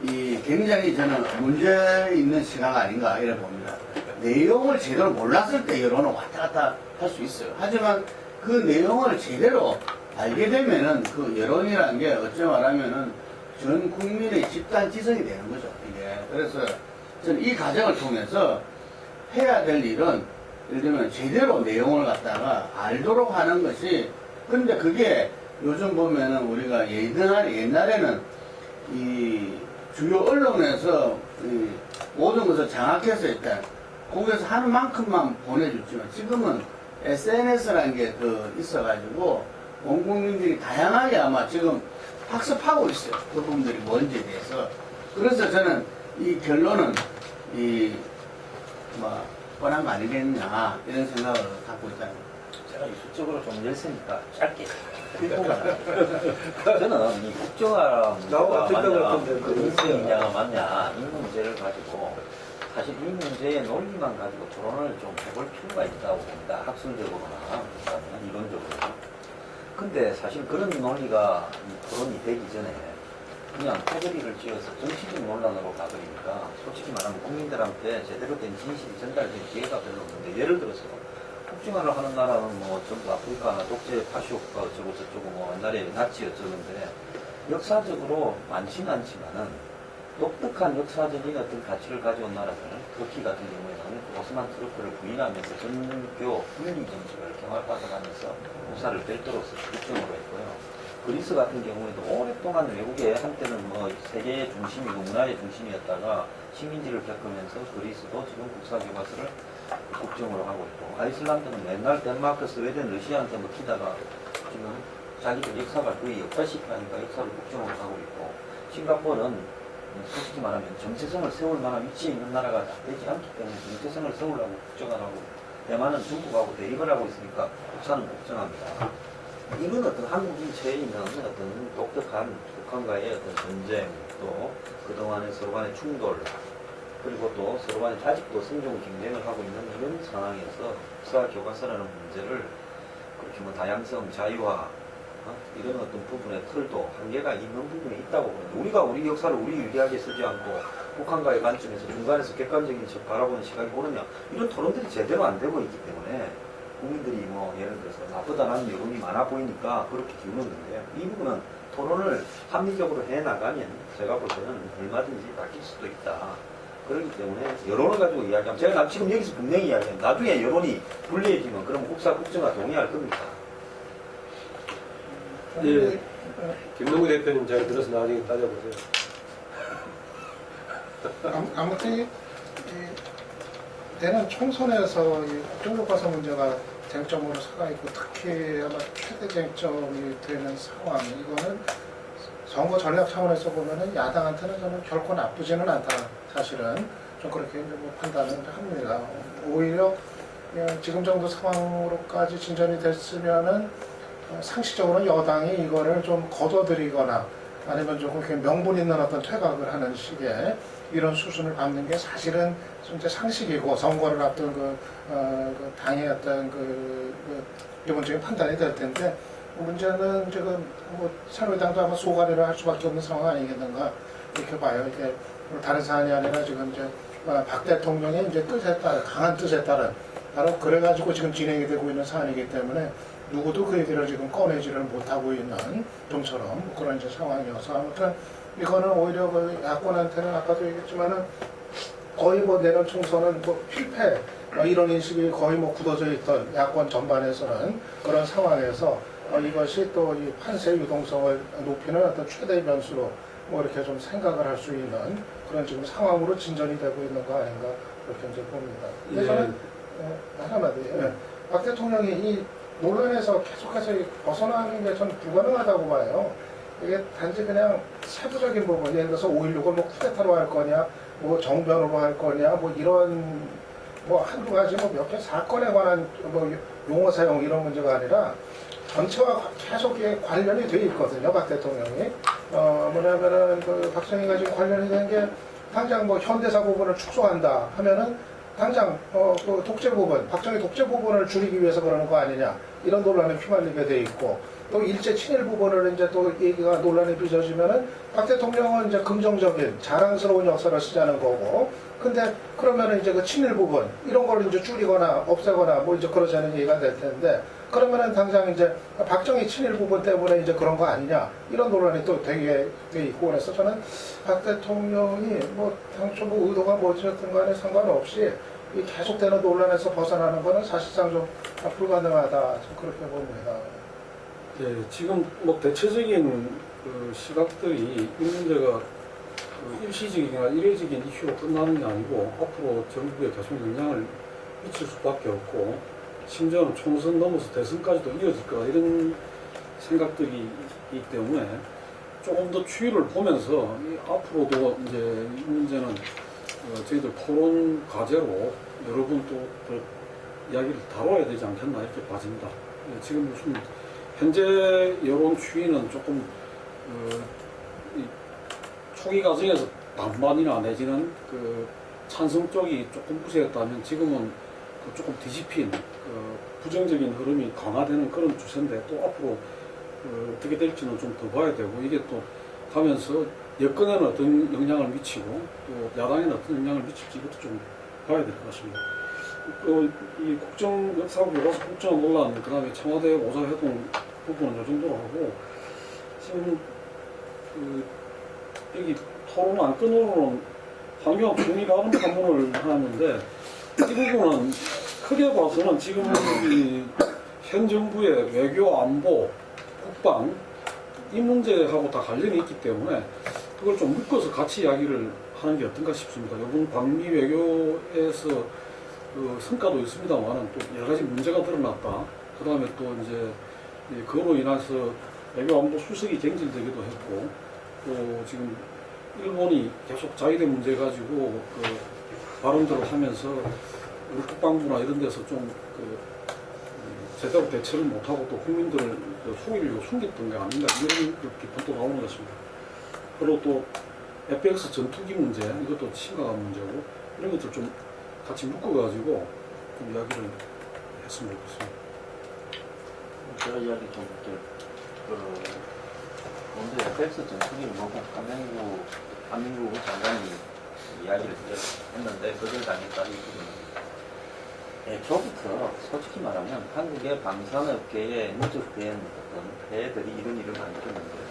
이 굉장히 저는 문제 있는 시각 아닌가 이래 봅니다. 내용을 제대로 몰랐을 때 여론은 왔다 갔다 할 수 있어요. 하지만 그 내용을 제대로 알게 되면은 그 여론이라는 게 어찌 말하면은 전 국민의 집단 지성이 되는 거죠. 이게. 그래서 저는 이 과정을 통해서 해야 될 일은 예를 들면 제대로 내용을 갖다가 알도록 하는 것이 근데 그게 요즘 보면은 우리가 옛날에는 이 주요 언론에서 이 모든 것을 장악해서 일단 거기에서 하는 만큼만 보내줬지만 지금은 SNS라는 게 있어가지고 온 국민들이 다양하게 아마 지금 학습하고 있어요. 그 부분들이 뭔지에 대해서. 그래서 저는 이 결론은 뻔한 거 아니겠냐 이런 생각을 갖고 있다는 거예요. 제가 이쪽으로 좀 열세니까 짧게 저는 이 국정화 문제가 맞냐 근성이냐가 맞냐 이 문제를 가지고 사실 이 문제의 논리만 가지고 토론을 좀 해볼 필요가 있다고 봅니다. 학술적으로나 이론적으로. 근데 사실 그런 논리가 토론이 되기 전에 그냥 패거리를 쥐어서 정치적 논란으로 가버리니까 솔직히 말하면 국민들한테 제대로 된 진실이 전달될 기회가 별로 없는데 예를 들어서 국정화를 하는 나라는 뭐 전부 아프리카나 독재 파쇼가 어쩌고 저쩌고 뭐 옛날에 나치 어쩌는데 역사적으로 많지는 않지만은 독특한 역사적인 어떤 가치를 가져온 나라들 터키 같은 경우에는 오스만 투르크를 부인하면서 전교 분리 정책을 경합받아가면서 우사를 뺄도록 국정으로 했고요. 그리스 같은 경우에도 오랫동안 외국에 한때는 뭐 세계의 중심이고 문화의 중심이었다가 식민지를 겪으면서 그리스도 지금 국사 교과서를 국정으로 하고 있고, 아이슬란드는 맨날 덴마크, 스웨덴, 러시아한테 먹히다가 지금 자기들 역사가 거의 역사시키 하니까 역사를 국정으로 하고 있고, 싱가포르는 솔직히 말하면 정체성을 세울 만한 위치에 있는 나라가 되지 않기 때문에 정체성을 세우려고 국정을 하고, 대만은 중국하고 대립을 하고 있으니까 국사는 국정합니다. 이건 어떤 한국인 체에 있는 어떤 독특한 북한과의 어떤 전쟁, 또 그동안의 서로 간의 충돌, 그리고 또 서로 간에 아직도 생존 경쟁을 하고 있는 이런 상황에서 역사 교과서라는 문제를 그렇게 뭐 다양성, 자유화, 이런 어떤 부분의 틀도 한계가 있는 부분이 있다고 보는데, 우리가 우리 역사를 우리 유리하게 쓰지 않고 북한과의 관점에서 중간에서 객관적인 바라보는 시각이 오느냐, 이런 토론들이 제대로 안 되고 있기 때문에 국민들이 뭐 예를 들어서 나쁘다는 여론이 많아 보이니까 그렇게 기우는데, 이 부분은 토론을 합리적으로 해나가면 제가 볼 때는 얼마든지 바뀔 수도 있다. 그렇기 때문에 여론을 가지고 이야기하면, 제가 지금 여기서 분명히 이야기하면 나중에 여론이 불리해지면 그럼 국정과 동의할 겁니까? 예. 김동구 대표님 잘 들어서 나중에 따져보세요. 아무튼 이 내년 총선에서 이 국정교과서 문제가 쟁점으로 서가 있고, 특히 아마 최대 쟁점이 되는 상황, 이거는 선거 전략 차원에서 보면은 야당한테는 저는 결코 나쁘지는 않다, 사실은 좀 그렇게 이제 뭐 판단을 합니다. 오히려 지금 정도 상황으로까지 진전이 됐으면은 상식적으로는 여당이 이거를 좀 거둬들이거나 아니면 조금 명분 있는 어떤 퇴각을 하는 식의 이런 수순을 밟는 게 사실은 진짜 상식이고, 선거를 앞둔 그 당의 어떤 기본적인 판단이 될 텐데, 문제는 지금 뭐 새누리당도 아마 소가리를 할 수밖에 없는 상황 아니겠는가 이렇게 봐요. 이게 다른 사안이 아니라 지금 이제 박 대통령의 이제 뜻에 따른, 강한 뜻에 따른, 바로 그래가지고 지금 진행이 되고 있는 사안이기 때문에 누구도 그 얘기를 지금 꺼내지를 못하고 있는 좀처럼 그런 이제 상황이어서, 아무튼 이거는 오히려 그 야권한테는 아까도 얘기했지만은 거의 뭐 내년 총선은 뭐 필패 이런 인식이 거의 뭐 굳어져 있던 야권 전반에서는 그런 상황에서 이것이 또 이 판세 유동성을 높이는 어떤 최대의 변수로 뭐 이렇게 좀 생각을 할 수 있는 그런 지금 상황으로 진전이 되고 있는 거 아닌가 그렇게 이제 봅니다. 근데 저는 하나마디, 박 대통령이 이 논란에서 계속해서 벗어나는 게 전 불가능하다고 봐요. 이게 단지 그냥 세부적인 부분, 예를 들어서 5.16을 뭐 쿠데타로 할 거냐, 뭐 정변으로 할 거냐, 뭐 이런 뭐 한두 가지 뭐 몇 개 사건에 관한 뭐 용어 사용 이런 문제가 아니라 전체와 계속 관련이 돼 있거든요, 박 대통령이. 뭐냐면은 그 박정희가 지금 관련이 된 게 당장 뭐 현대사 부분을 축소한다 하면은 당장 그 독재 부분, 박정희 독재 부분을 줄이기 위해서 그러는 거 아니냐 이런 논란에 휘말리게 돼 있고, 또 일제 친일 부분을 이제 또 얘기가 논란이 빚어지면은 박 대통령은 이제 긍정적인 자랑스러운 역사를 쓰자는 거고, 근데 그러면은 이제 그 친일 부분 이런 걸 이제 줄이거나 없애거나 뭐 이제 그러자는 얘기가 될 텐데, 그러면은 당장 이제 박정희 친일 부분 때문에 이제 그런 거 아니냐 이런 논란이 또 되게 돼 있고, 그래서 저는 박 대통령이 뭐 당초 뭐 의도가 뭐였든 간에 상관없이 이 계속되는 논란에서 벗어나는 거는 사실상 좀 불가능하다, 좀 그렇게 봅니다. 네, 지금 뭐 대체적인 그 시각들이 이 문제가 그 일시적이거나 일회적인 이슈로 끝나는 게 아니고 앞으로 정부에 계속 영향을 미칠 수밖에 없고, 심지어는 총선 넘어서 대선까지도 이어질 거다 이런 생각들이 있기 때문에 조금 더 추이를 보면서 앞으로도 이제 이 문제는 저희들 토론 과제로 여러 번 또 이야기를 다뤄야 되지 않겠나 이렇게 봐집니다. 지금 무슨 현재 여론 추이는 조금 이 초기 과정에서 반반이나 내지는 그 찬성 쪽이 조금 우세했다면 지금은 조금 뒤집힌 부정적인 흐름이 강화되는 그런 추세인데, 또 앞으로 어떻게 될지는 좀 더 봐야 되고, 이게 또 가면서 여권에는 어떤 영향을 미치고 또 야당에는 어떤 영향을 미칠지 이것도 좀 봐야 될 것 같습니다. 이 국정 역사 교과서 국정 논란, 그 다음에 청와대 오사회동 부분은 이 정도로 하고, 지금 여기 토론 안 끊어놓은 황교안 총리가 하는 판문을 하는데, 이 부분은 크게 봐서는 지금 현 정부의 외교, 안보, 국방 이 문제하고 다 관련이 있기 때문에 그걸 좀 묶어서 같이 이야기를 하는 게 어떤가 싶습니다. 이번 방미 외교에서 그 성과도 있습니다만은 또 여러 가지 문제가 드러났다. 그 다음에 또 이제 그로 인해서 외교안보 수석이 갱신되기도 했고, 또 지금 일본이 계속 자위대 문제 가지고 그 발언들을 하면서 우리 국방부나 이런 데서 좀 제대로 대처를 못하고 또 국민들을 속이려고 숨겼던 게 아닌가 이런 그 비판도 나오는 것 같습니다. 그리고 또 FX 전투기 문제 이것도 심각한 문제고 이런 것들 좀 같이 묶어가지고 좀 이야기를 했으면 좋겠습니다. 제가 이야기 좀 먼저 FX 전투기를 놓고 한민국 장관이 이야기를 했는데 거절당했다 이 부분은 애초부터 솔직히 말하면 한국의 방산업계에 누적된 어떤 폐들이 이런 일을 만들었는데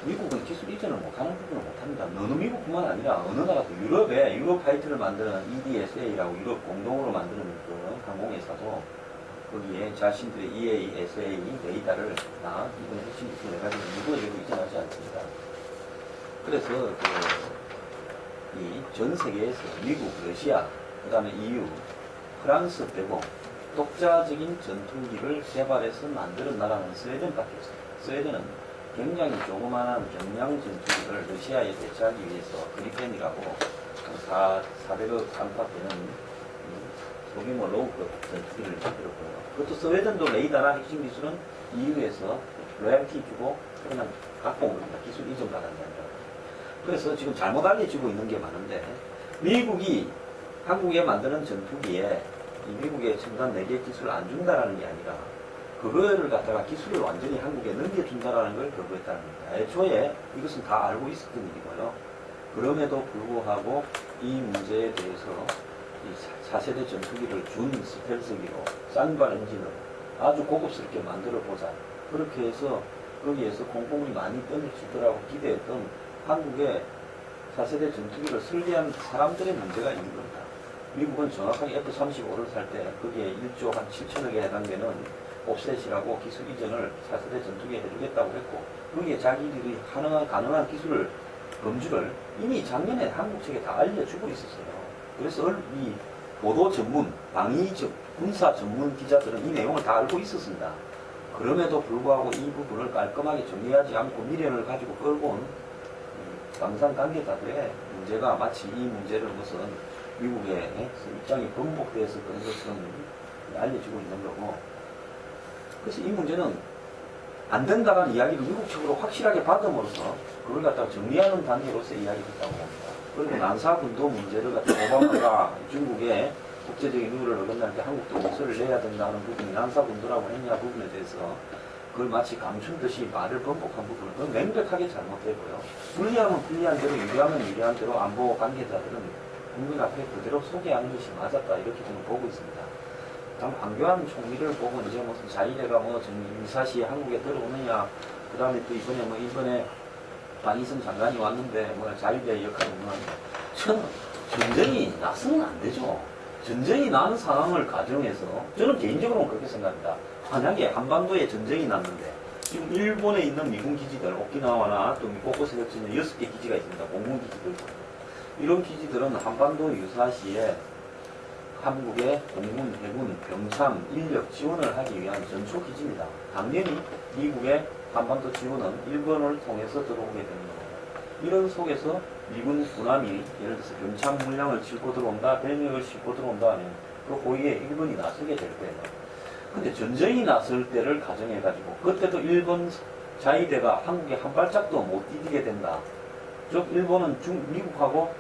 미국은 기술 이전을 못하는 부분을 못합니다. 어느 미국뿐만 아니라 어느 나라도 유럽에 유럽 파이트를 만드는 EDSA라고 유럽 공동으로 만드는 그 항공회사도 거기에 자신들의 EASA 레이더를 이번 핵심 기술을 해가지고 미국에도 이전하지 않습니다. 그래서 이 전 세계에서 미국, 러시아, 그 다음에 EU, 프랑스 빼고 독자적인 전투기를 개발해서 만드는 나라는 스웨덴밖에 없습니다. 스웨덴은 굉장히 조그마한 경량 전투기를 러시아에 대처하기 위해서 그리펜이라고 400억 안팎되는 소규모 로우급 전투기를 만들었고요. 그것도 스웨덴도 레이더나 핵심 기술은 EU에서 로얄티 주고 그냥 갖고 온 겁니다. 기술 이전 받은 게 아니라. 그래서 지금 잘못 알려지고 있는 게 많은데 미국이 한국에 만드는 전투기에 미국의 첨단 내재 기술을 안 준다라는 게 아니라 그거를 갖다가 기술을 완전히 한국에 넘겨준다라는 걸 거부했다는 겁니다. 애초에 이것은 다 알고 있었던 일이고요. 그럼에도 불구하고 이 문제에 대해서 이 4세대 전투기를 준 스텔스기로 쌍발 엔진으로 아주 고급스럽게 만들어 보자. 그렇게 해서 거기에서 공공이 많이 떠밀칠 거라고 기대했던 한국의 4세대 전투기를 설계한 사람들의 문제가 있는 겁니다. 미국은 정확하게 F-35를 살 때 거기에 1조 한 7천억에 해당되는 옵셋이라고 기술 이전을 4세대 전투기에 해주겠다고 했고 거기에 자기들이 가능한 기술을 범주를 이미 작년에 한국 측에 다 알려주고 있었어요. 그래서 이 보도 전문, 군사 전문 기자들은 이 내용을 다 알고 있었습니다. 그럼에도 불구하고 이 부분을 깔끔하게 정리하지 않고 미련을 가지고 끌고 온 방산 관계자들의 문제가 마치 이 문제를 무슨 미국의 입장이 번복되었을 것처럼 알려지고 있는 거고, 그래서 이 문제는 안 된다는 이야기를 미국 측으로 확실하게 받음으로써 그걸 갖다가 정리하는 단계로서 이야기했다고 봅니다. 그리고 난사군도 문제를 갖다가 오바마가 중국의 국제적인 룰을 어긋날 때 한국도 목소리를 내야 된다는 부분이 난사군도라고 했냐 부분에 대해서 그걸 마치 감춘 듯이 말을 번복한 부분은 그건 명백하게 잘못되고요. 불리하면 불리한 대로, 유리하면 유리한 대로 안보 관계자들은 국민 앞에 그대로 소개하는 것이 맞았다 이렇게 저는 보고 있습니다. 다음 황교안 총리를 보고 이제 무슨 자위대가 인사시에 한국에 들어오느냐, 그 다음에 또 이번에 방위성 장관이 왔는데 자위대의 역할이 없느냐. 저는 전쟁이 나서는 안 되죠. 전쟁이 나는 상황을 가정해서 저는 개인적으로는 그렇게 생각합니다. 만약에 한반도에 전쟁이 났는데 지금 일본에 있는 미군 기지들, 오키나와나 또 곳곳에 겹치는 6개 기지가 있습니다. 공군 기지들. 이런 기지들은 한반도 유사시에 한국의 공군, 해군, 병참, 인력 지원을 하기 위한 전초 기지입니다. 당연히 미국의 한반도 지원은 일본을 통해서 들어오게 되는 겁니다. 이런 속에서 미군 군함이 예를 들어서 병참 물량을 싣고 들어온다, 병력을 싣고 들어온다 하면 그 호위에 일본이 나서게 될 거예요. 근데 전쟁이 났을 때를 가정해가지고 그때도 일본 자위대가 한국에 한 발짝도 못 디디게 된다. 즉 일본은 미국하고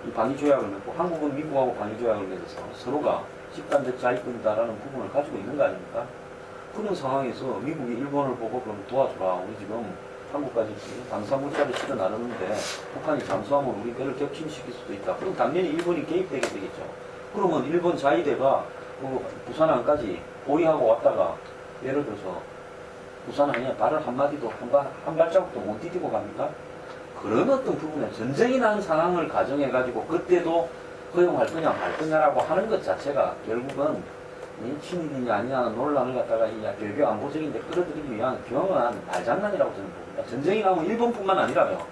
이 방위조약을 맺고 한국은 미국하고 방위조약을 맺어서 서로가 집단적 자위권이다라는 부분을 가지고 있는 거 아닙니까? 그런 상황에서 미국이 일본을 보고 그럼 도와줘라. 우리 지금 한국까지 방사물자를 실어 나르는데 북한이 잠수하면 우리 배를 격침시킬 수도 있다. 그럼 당연히 일본이 개입되게 되겠죠. 그러면 일본 자위대가 부산항까지 호위하고 왔다가 예를 들어서 부산항에 발을 한마디도 한 발자국도 못 디디고 갑니까? 그런 어떤 부분에 전쟁이 난 상황을 가정해가지고 그때도 허용할 거냐 말 거냐라고 하는 것 자체가 결국은 친일이냐 아니냐는 논란을 갖다가 이 외교 안보적인 데 끌어들이기 위한 경험한 말장난이라고 저는 봅니다. 전쟁이 나면 일본뿐만 아니라요.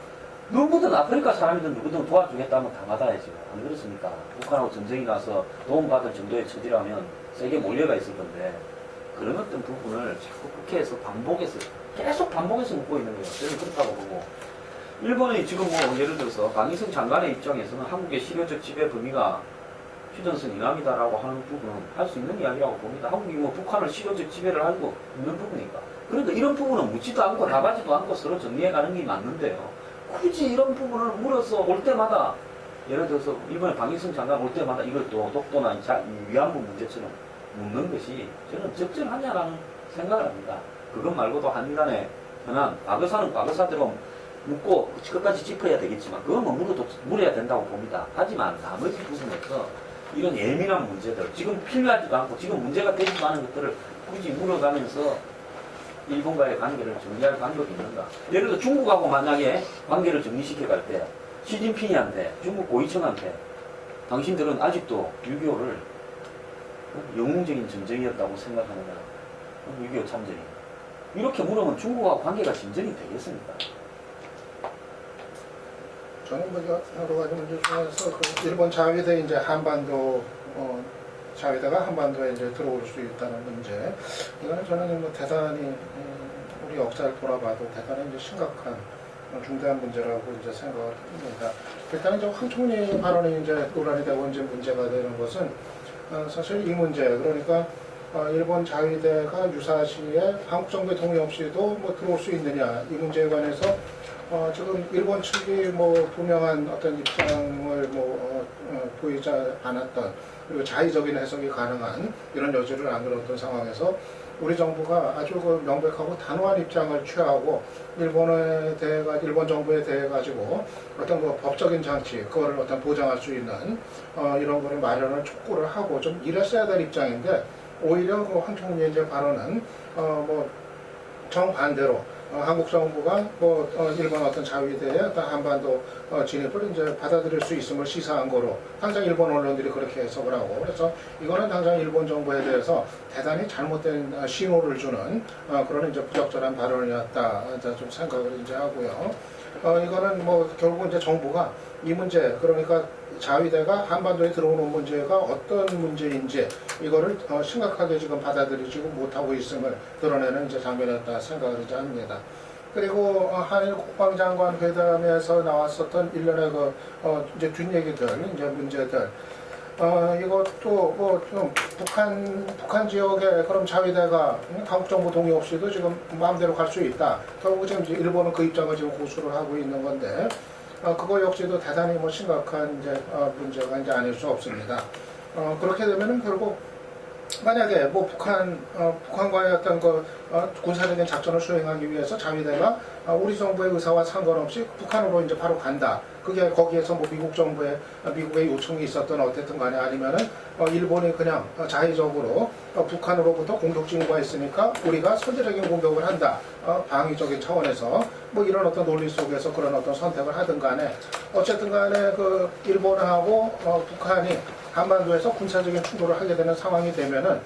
누구든 아프리카 사람이든 누구든 도와주겠다면 다 받아야죠. 안 그렇습니까? 북한하고 전쟁이 나서 도움받을 정도의 처지라면 세게 몰려가 있을 건데 그런 어떤 부분을 자꾸 국회에서 계속 반복해서 묻고 있는 거예요. 저는 그렇다고 보고 일본이 지금 뭐 예를 들어서 강희승 장관의 입장에서는 한국의 실효적 지배 범위가 휴전선 이남이다라고 하는 부분은 할 수 있는 이야기라고 봅니다. 한국이 뭐 북한을 실효적 지배를 하고 있는 부분이니까. 그러니까 이런 부분은 묻지도 않고 나가지도 않고 서로 정리해가는 게 맞는데요. 굳이 이런 부분을 물어서 올 때마다 예를 들어서 일본의 방위성 장관 올 때마다 이걸 또 독도나 이 위안부 문제처럼 묻는 것이 저는 적절하냐라는 생각을 합니다. 그것 말고도 한간에 현안 과거사는 과거사대로 묻고 끝까지 짚어야 되겠지만 그건 뭐 물어야 된다고 봅니다. 하지만 나머지 부분에서 이런 예민한 문제들 지금 필요하지도 않고 지금 문제가 되지도 않은 것들을 굳이 물어가면서 일본과의 관계를 정리할 방법이 있는가? 예를 들어 중국하고 만약에 관계를 정리시켜 갈 때 시진핑한테 중국 고위층한테 당신들은 아직도 6.25를 영웅적인 전쟁이었다고 생각하느냐? 6.25 참전이. 이렇게 물으면 중국하고 관계가 진전이 되겠습니까? 저는 뭐 여러 가지 문제 중에서 그 일본 자위대 이제 한반도 자위대가 한반도에 이제 들어올 수 있다는 문제, 이거는 저는 뭐 대단히 우리 역사를 돌아봐도 대단히 이제 심각한 중대한 문제라고 이제 생각을 합니다. 일단 이제 황 총리 발언이 이제 논란이 되고 이제 문제가 되는 것은 사실 이 문제, 그러니까 일본 자위대가 유사시에 한국 정부의 동의 없이도 뭐 들어올 수 있느냐, 이 문제에 관해서 지금 일본 측이 뭐 분명한 어떤 입장을 보이지 않았던, 그리고 자의적인 해석이 가능한 이런 여지를 안 들었던 상황에서 우리 정부가 아주 그 명백하고 단호한 입장을 취하고 일본 정부에 대해 가지고 어떤 그 법적인 장치, 그거를 어떤 보장할 수 있는 이런 거를 마련을 촉구를 하고 좀 이랬어야 될 입장인데, 오히려 그 황 총리의 이제 발언은 정반대로 한국 정부가 일본 어떤 자위대의 어떤 한반도 진입을 이제 받아들일 수 있음을 시사한 거로 당장 일본 언론들이 그렇게 해석을 하고, 그래서 이거는 당장 일본 정부에 대해서 대단히 잘못된 신호를 주는 그런 이제 부적절한 발언이었다, 좀 생각을 이제 하고요. 이거는 뭐 결국 이제 정부가 이 문제, 그러니까 자위대가 한반도에 들어오는 문제가 어떤 문제인지 이거를 심각하게 지금 받아들이지 못하고 있음을 드러내는 이제 장면이었다 생각을 이제 합니다. 그리고 한일 국방장관 회담에서 나왔었던 일련의 이제 뒷얘기들, 이제 문제들, 이것도 뭐 좀 북한 지역에 그럼 자위대가 한국 정부 동의 없이도 지금 마음대로 갈 수 있다. 결국 지금 일본은 그 입장을 지금 고수를 하고 있는 건데, 그거 역시도 대단히 뭐 심각한 이제 문제가 이제 아닐 수 없습니다. 그렇게 되면은 결국 만약에 뭐 북한과의 어떤 군사적인 작전을 수행하기 위해서 자위대가 우리 정부의 의사와 상관없이 북한으로 이제 바로 간다. 그게 거기에서 뭐 미국의 요청이 있었던 어쨌든 간에, 아니면은 일본이 그냥 자의적으로 북한으로부터 공격 징후가 있으니까 우리가 선제적인 공격을 한다. 방위적인 차원에서 뭐 이런 어떤 논리 속에서 그런 어떤 선택을 하든 간에, 어쨌든 간에 그 일본하고 북한이 한반도에서 군사적인 충돌을 하게 되는 상황이 되면은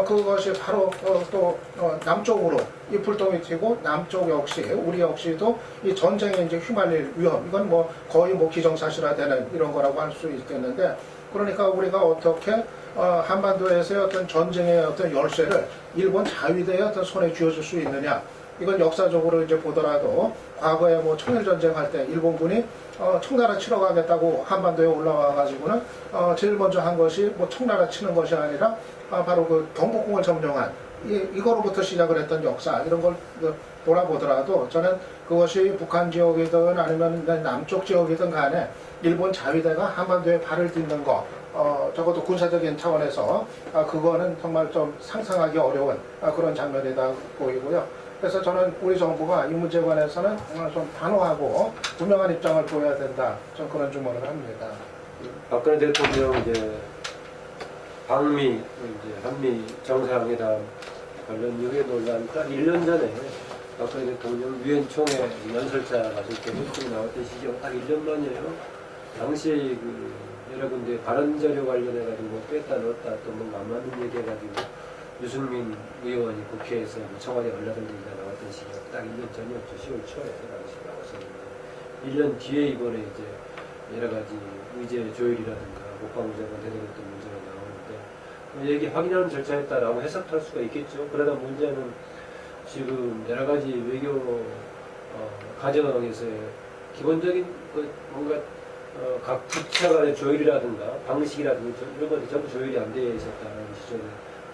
그것이 바로 또 남쪽으로 이 불똥이 튀고, 남쪽 역시 우리 역시도 이 전쟁에 이제 휘말릴 위험, 이건 뭐 거의 뭐 기정사실화되는 이런 거라고 할 수 있겠는데, 그러니까 우리가 어떻게 한반도에서의 어떤 전쟁의 어떤 열쇠를 일본 자위대의 어떤 손에 쥐어줄 수 있느냐, 이건 역사적으로 이제 보더라도 과거에 뭐 청일전쟁 할 때 일본군이 청나라 치러 가겠다고 한반도에 올라와 가지고는 제일 먼저 한 것이 뭐 청나라 치는 것이 아니라 바로 그 경복궁을 점령한 이거로부터 시작을 했던 역사, 이런 걸 돌아보더라도 저는 그것이 북한 지역이든 아니면 남쪽 지역이든 간에 일본 자위대가 한반도에 발을 딛는 거, 적어도 군사적인 차원에서 그거는 정말 좀 상상하기 어려운 그런 장면이다 보이고요. 그래서 저는 우리 정부가 이 문제에 관해서는 좀 단호하고 분명한 입장을 보여야 된다, 좀 그런 주문을 합니다. 박근혜 대통령 이제 한미 정상회담 관련 유해 논란 딱 1년 전에 박근혜 대통령 유엔 총회 연설자 가실 때 일찍 나왔던 시기가 딱 1년 만이에요. 당시 여러 군데 발언 자료 관련해가지고 뺐다 넣었다 또 뭔가 안 맞는 얘기해가지고 유승민 의원이 국회에서 청와대 연락을 드리다 나왔던 시기가 딱 1년 전이었죠. 10월 초에 당시 나왔었는데, 1년 뒤에 이번에 이제 여러 가지 의제 조율이라든가 국방부장관 대동했던 문제가 나오는데 얘기 확인하는 절차에 따라 해석할 수가 있겠죠. 그러다 문제는 지금 여러 가지 외교 과정에서의 기본적인 뭔가 각 부처 간의 조율이라든가 방식이라든가 이런 것들이 전부 조율이 안 되어 있었다는 지적이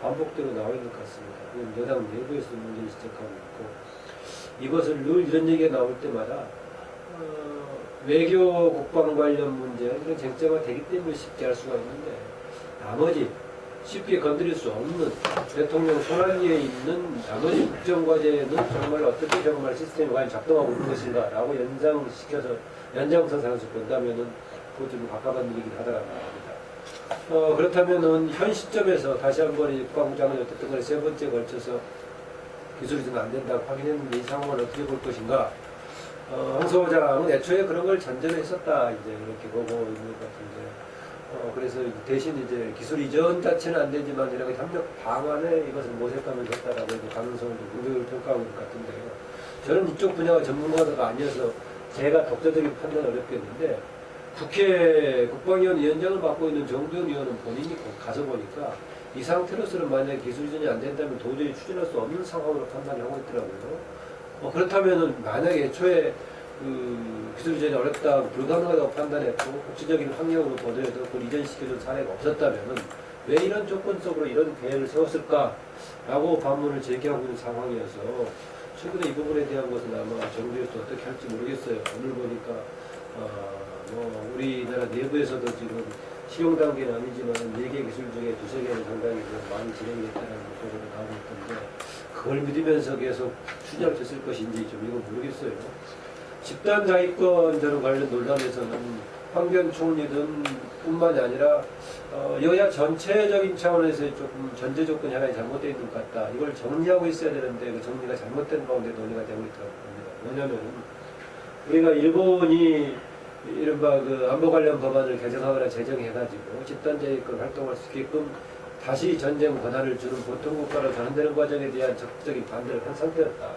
반복적으로 나와 있는 것 같습니다. 그건 여당 내부에서 문제를 지적하고 있고 이것을 늘 이런 얘기가 나올 때마다 외교 국방 관련 문제 이런 쟁점화 되기 때문에 쉽게 할 수가 있는데 나머지 쉽게 건드릴 수 없는 대통령 손안위에 있는 나머지 국정과제는 정말 어떻게 정말 시스템이 과연 작동하고 있는 것인가 라고 연장선상에서 본다면은 그것 좀 가까운 일이긴 하더라고요. 그렇다면은 현 시점에서 다시 한번 국방부 장관이 어쨌든 간에 세 번째에 걸쳐서 기술이 좀 안 된다고 확인했는데 이 상황을 어떻게 볼 것인가. 황 소장은 애초에 그런 걸 전제했었다 이제 이렇게 보고 있는 것 같은데 그래서 대신 이제 기술 이전 자체는 안 되지만 여러 가지 협력 방안에 이것을 모색하면 좋다라고 이제 가능성을 긍정적으로 평가하고 있는 것 같은데요. 저는 이쪽 분야가 전문가가 아니어서 제가 독자적인 판단은 어렵겠는데 국회 국방위원 위원장을 맡고 있는 정두영 의원은 본인이 가서 보니까 이 상태로서는 만약에 기술 이전이 안 된다면 도저히 추진할 수 없는 상황으로 판단하고 있더라고요. 그렇다면은 만약에 애초에 기술 이전이 어렵다, 불가능하다고 판단했고 국제적인 환경으로 보더라도 그걸 이전시켜준 사례가 없었다면은 왜 이런 조건 속으로 이런 계획을 세웠을까라고 반문을 제기하고 있는 상황이어서 최근에 이 부분에 대한 것은 아마 정부에서 어떻게 할지 모르겠어요. 오늘 보니까 우리나라 내부에서도 지금 실용 단계는 아니지만 4개 기술 중에 2~3개는 상당히 많이 진행이 됐다는 보고가 나오고 있던데 그걸 믿으면서 계속 추진할 수 있을 것인지 좀 이건 모르겠어요. 집단 자위권 저는 관련 논란에서는 황교안 총리든 뿐만이 아니라 여야 전체적인 차원에서의 조금 전제 조건이 하나 잘못되어 있는 것 같다. 이걸 정리하고 있어야 되는데 그 정리가 잘못된 가운데 논의가 되고 있다고 봅니다. 왜냐하면 우리가 일본이 이른바 그 안보 관련 법안을 개정하거나 제정해가지고 집단자위권 활동할 수 있게끔 다시 전쟁 권한을 주는 보통국가로 전환되는 과정에 대한 적극적인 반대를 한 상태였다.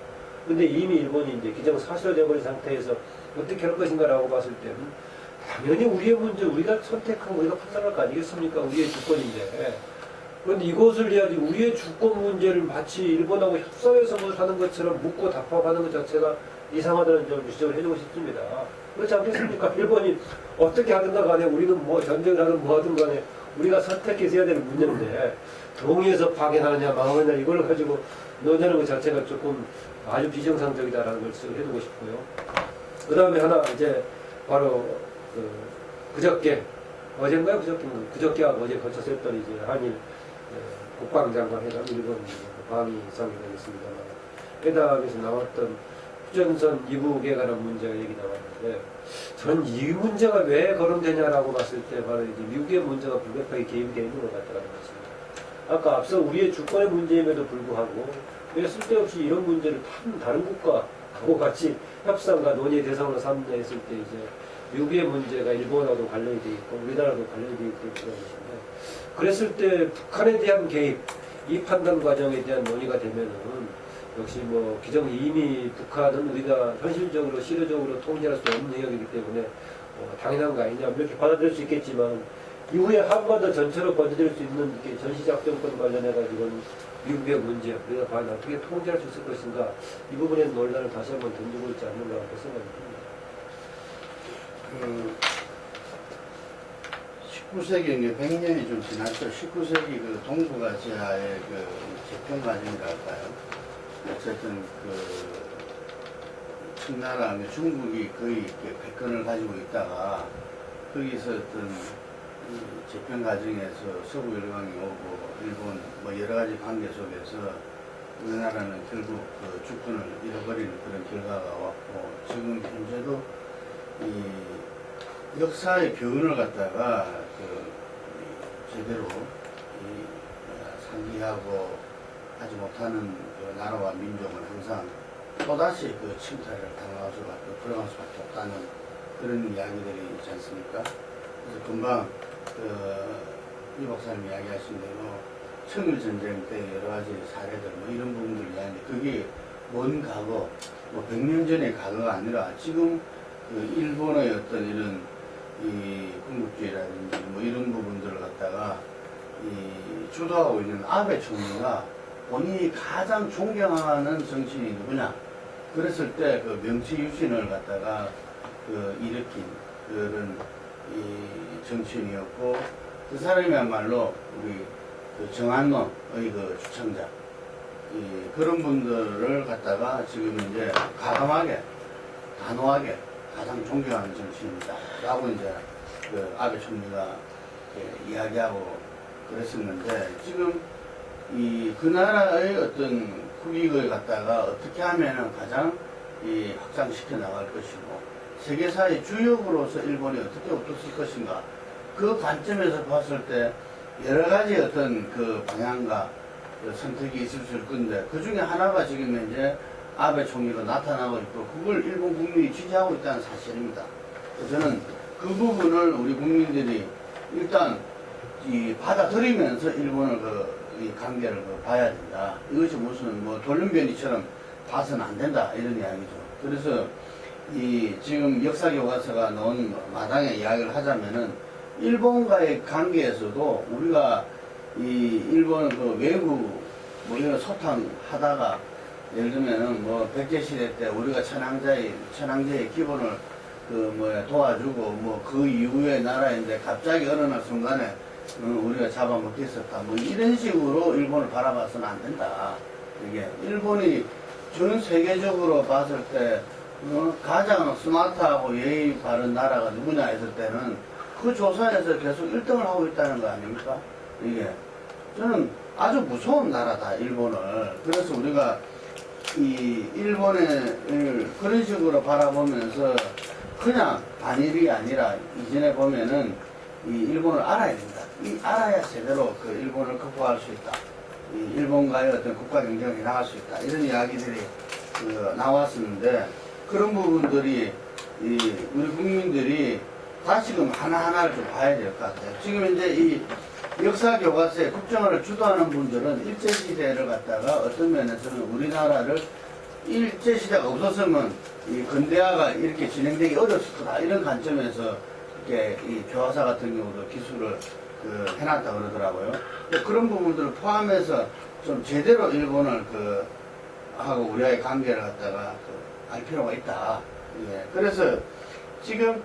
근데 이미 일본이 이제 기정사실화되어버린 상태에서 어떻게 할 것인가라고 봤을 때는 당연히 우리의 문제, 우리가 선택하고 우리가 판단할 거 아니겠습니까? 우리의 주권인데. 그런데 이것을 해야지 우리의 주권 문제를 마치 일본하고 협상해서 뭘 하는 것처럼 묻고 답하고 하는 것 자체가 이상하다는 점을 지적을 해주고 싶습니다. 그렇지 않겠습니까? 일본이 어떻게 하든가 간에 우리는 뭐 전쟁을 하든 뭐 하든 간에 우리가 선택해서 해야 되는 문제인데 동의해서 파견하느냐 망하느냐 이걸 가지고 논의하는 것 자체가 조금 아주 비정상적이다라는 걸 지적을 해두고 싶고요. 그 다음에 하나 이제 바로 그저께 어젠가요? 그저께가 어제 거쳐서 했던 이제 한일 국방장관 회담 일본 방위 상이 되겠습니다만 회담에서 나왔던 휴전선 이북에 관한 문제가 얘기 나왔는데 저는 이 문제가 왜 거론되냐라고 봤을 때 바로 이제 미국의 문제가 불가피하게 개입이 되어 있는 것 같다는 것입니다. 아까 앞서 우리의 주권의 문제임에도 불구하고 왜 쓸데없이 이런 문제를 다른 국가하고 같이 협상과 논의의 대상으로 삼냐 했을 때 이제 미국의 문제가 일본하고도 관련이 되어 있고 우리나라도 관련이 되어 있고 그런 것인데 그랬을 때 북한에 대한 개입 이 판단 과정에 대한 논의가 되면은 역시 뭐 이미 북한은 우리가 현실적으로 실효적으로 통제할 수 없는 영역이기 때문에 당연한 거 아니냐 이렇게 받아들일 수 있겠지만 이후에 한반도 전체로 번져들 수 있는 전시작전권 관련해가지고는 미국의 문제 우리가 과연 어떻게 통제할 수 있을 것인가 이 부분의 논란을 다시 한번 던지고 있지 않는가 하고 생각이 듭니다. 19세기 100년이 좀 지났죠. 19세기 그 동북아시아의 그 재평 과정이랄까요. 어쨌든 청나라 중국이 거의 백권을 가지고 있다가 거기서 어떤 재평 과정에서 서구 열강이 오고 일본 뭐 여러 가지 관계 속에서 우리나라는 결국 그 주권을 잃어버리는 그런 결과가 왔고 지금 현재도 이 역사의 교훈을 갖다가 제대로 상기하고 하지 못하는 그 나라와 민족은 항상 또다시 그 침탈을 당할 수밖에 불행할 수밖에 없다는 그런 이야기들이 있지 않습니까? 그래서 금방 이 박사님 이야기하신 대로 청일전쟁 때 여러 가지 사례들 뭐 이런 부분들 이야기하는데 그게 먼 과거 뭐 100년 전의 과거가 아니라 지금 그 일본의 어떤 이런 이 군국주의라든지 뭐 이런 부분들을 갖다가 이 주도하고 있는 아베 총리가 본인이 가장 존경하는 정치인이 누구냐? 그랬을 때 그 명치 유신을 갖다가 그 일으킨 그런 이 정치인이었고 그 사람이야말로 우리 그 정한론의 그 주창자 이 그런 분들을 갖다가 지금 이제 과감하게 단호하게 가장 존경하는 정치인이다 라고 이제 그 아베 총리가 이야기하고 그랬었는데 지금 그 나라의 어떤 국익을 갖다가 어떻게 하면은 가장 확장시켜 나갈 것이고 세계사의 주역으로서 일본이 어떻게 웃었을 것인가 그 관점에서 봤을 때 여러 가지 어떤 그 방향과 그 선택이 있을 수 있을 건데 그 중에 하나가 지금 현재 아베 총리가 나타나고 있고 그걸 일본 국민이 지지하고 있다는 사실입니다. 저는 그 부분을 우리 국민들이 일단 받아들이면서 일본을 이 관계를 봐야 된다. 이것이 무슨 뭐 돌림변이처럼 봐서는 안 된다 이런 이야기죠. 그래서 지금 역사교과서가 나온 마당에 이야기를 하자면은 일본과의 관계에서도 우리가 일본 그 외부 뭐 이런 소탕하다가 예를 들면은 뭐 백제시대 때 우리가 천황제의 기본을 도와주고 뭐 그 이후의 나라인데 갑자기 어느 날 순간에 우리가 잡아먹겠었다. 뭐 이런 식으로 일본을 바라봐서는 안 된다. 이게 일본이 전 세계적으로 봤을 때 가장 스마트하고 예의 바른 나라가 누구냐 했을 때는 그 조사에서 계속 1등을 하고 있다는 거 아닙니까? 이게 저는 아주 무서운 나라다 일본을. 그래서 우리가 일본을 그런 식으로 바라보면서 그냥 반일이 아니라 이전에 보면은 일본을 알아야 된다. 알아야 제대로 그 일본을 극복할 수 있다. 일본과의 어떤 국가 경쟁이 나갈 수 있다. 이런 이야기들이 나왔었는데 그런 부분들이 우리 국민들이 다시금 하나하나를 좀 봐야 될 것 같아요. 지금 이제 이 역사 교과서에 국정화를 주도하는 분들은 일제시대를 갖다가 어떤 면에서는 우리나라를 일제시대가 없었으면 이 근대화가 이렇게 진행되기 어렸을 거다. 이런 관점에서 이렇게 이 교과서 같은 경우도 기술을 해놨다 그러더라고요. 그런 부분들을 포함해서 좀 제대로 일본을 하고 우리와의 관계를 갖다가 알 필요가 있다. 예. 그래서 지금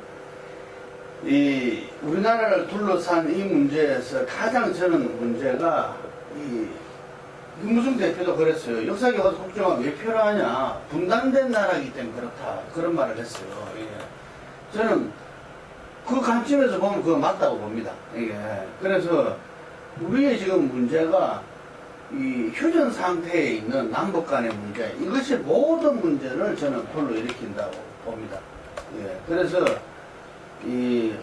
우리나라를 둘러싼 이 문제에서 가장 저는 문제가 김무성 대표도 그랬어요. 역사교과서 국정화 왜 필요하냐. 분단된 나라이기 때문에 그렇다. 그런 말을 했어요. 예. 저는 그 관점에서 보면 그거 맞다고 봅니다. 이게. 그래서 우리의 지금 문제가 휴전 상태에 있는 남북 간의 문제, 이것이 모든 문제를 저는 불러일으킨다고 봅니다. 예. 그래서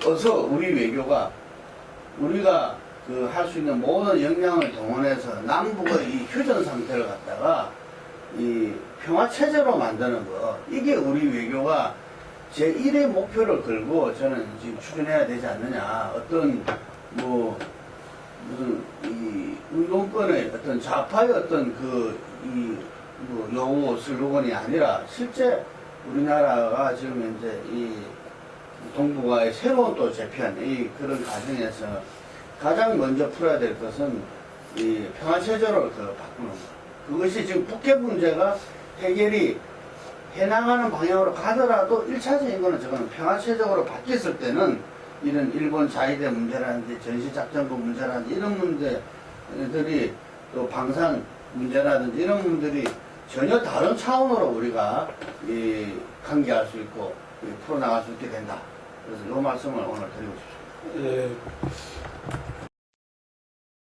어서 우리 외교가 우리가 할 수 있는 모든 역량을 동원해서 남북의 이 휴전 상태를 갖다가 평화체제로 만드는 거, 이게 우리 외교가 제1의 목표를 걸고 저는 지금 추진해야 되지 않느냐. 어떤 무슨 운동권의 어떤 좌파의 어떤 용어 슬로건이 아니라 실제 우리나라가 지금 현재 동북아의 새로운 또 재편 그런 과정에서 가장 먼저 풀어야 될 것은 평화체제로 바꾸는 것. 그것이 지금 북핵 문제가 해결이 해나가는 방향으로 가더라도 1차적인 거는 저거는 평화체제로 바뀌었을 때는 이런 일본 자위대 문제라든지 전시작전부 문제라든지 이런 문제들이 또 방산 문제라든지 이런 문제들이 전혀 다른 차원으로 우리가 관계할 수 있고 풀어나갈 수 있게 된다. 그래서 이 말씀을 오늘 드리고 싶습니다. 예,